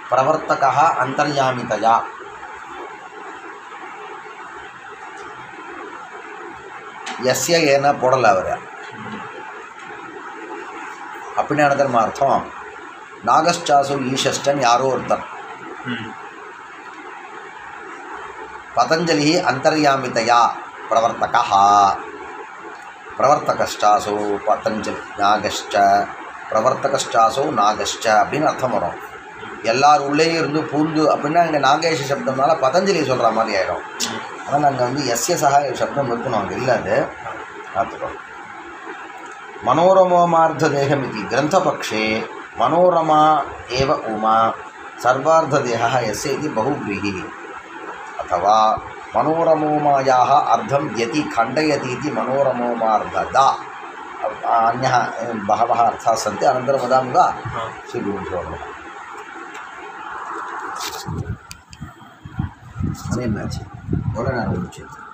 प्रवर्तकः अंतर्यामितया यस्य येन போடல அவர் அப்படின்னா என்ன அர்த்தம் நாகஸ்சாசு ஈஷஷ்டன் யாரோ ஒருத்தர் பதஞ்சலி அந்தர்யாமிதயா பிரவர்த்தகः பிரவர்த்தகஷ்டாசோ பதஞ்சலி நாகஷ்ட பிரவர்த்தகஷ்டாசோ நாகஷ்ட அப்படின்னு அர்த்தம் வரும் எல்லார் உள்ளேயும் இருந்து பூந்து அப்படின்னா இங்கே நாகேஷ சப்தம்னால பதஞ்சலி சொல்கிற மாதிரி ஆகிடும் ஆனால் அங்கே வந்து எஸ்ய சகாய சப்தம் இருக்கணும் அங்கே இல்லை அது பார்த்துக்கோ मनोरमोमार्धदेहमिति ग्रंथपक्षे मनोरमा एव उमा सर्वार्धदेहः यस्य इति बहुव्रीहिः अथवा मनोरमोमायाः अर्धं यति खण्डयति इति मनोरमोमार्धदा अन्यः बहवः अर्थाः सन्ति अनन्तरं वदामि वा श्रीगुरुभ्यो नमः अनेन एवढं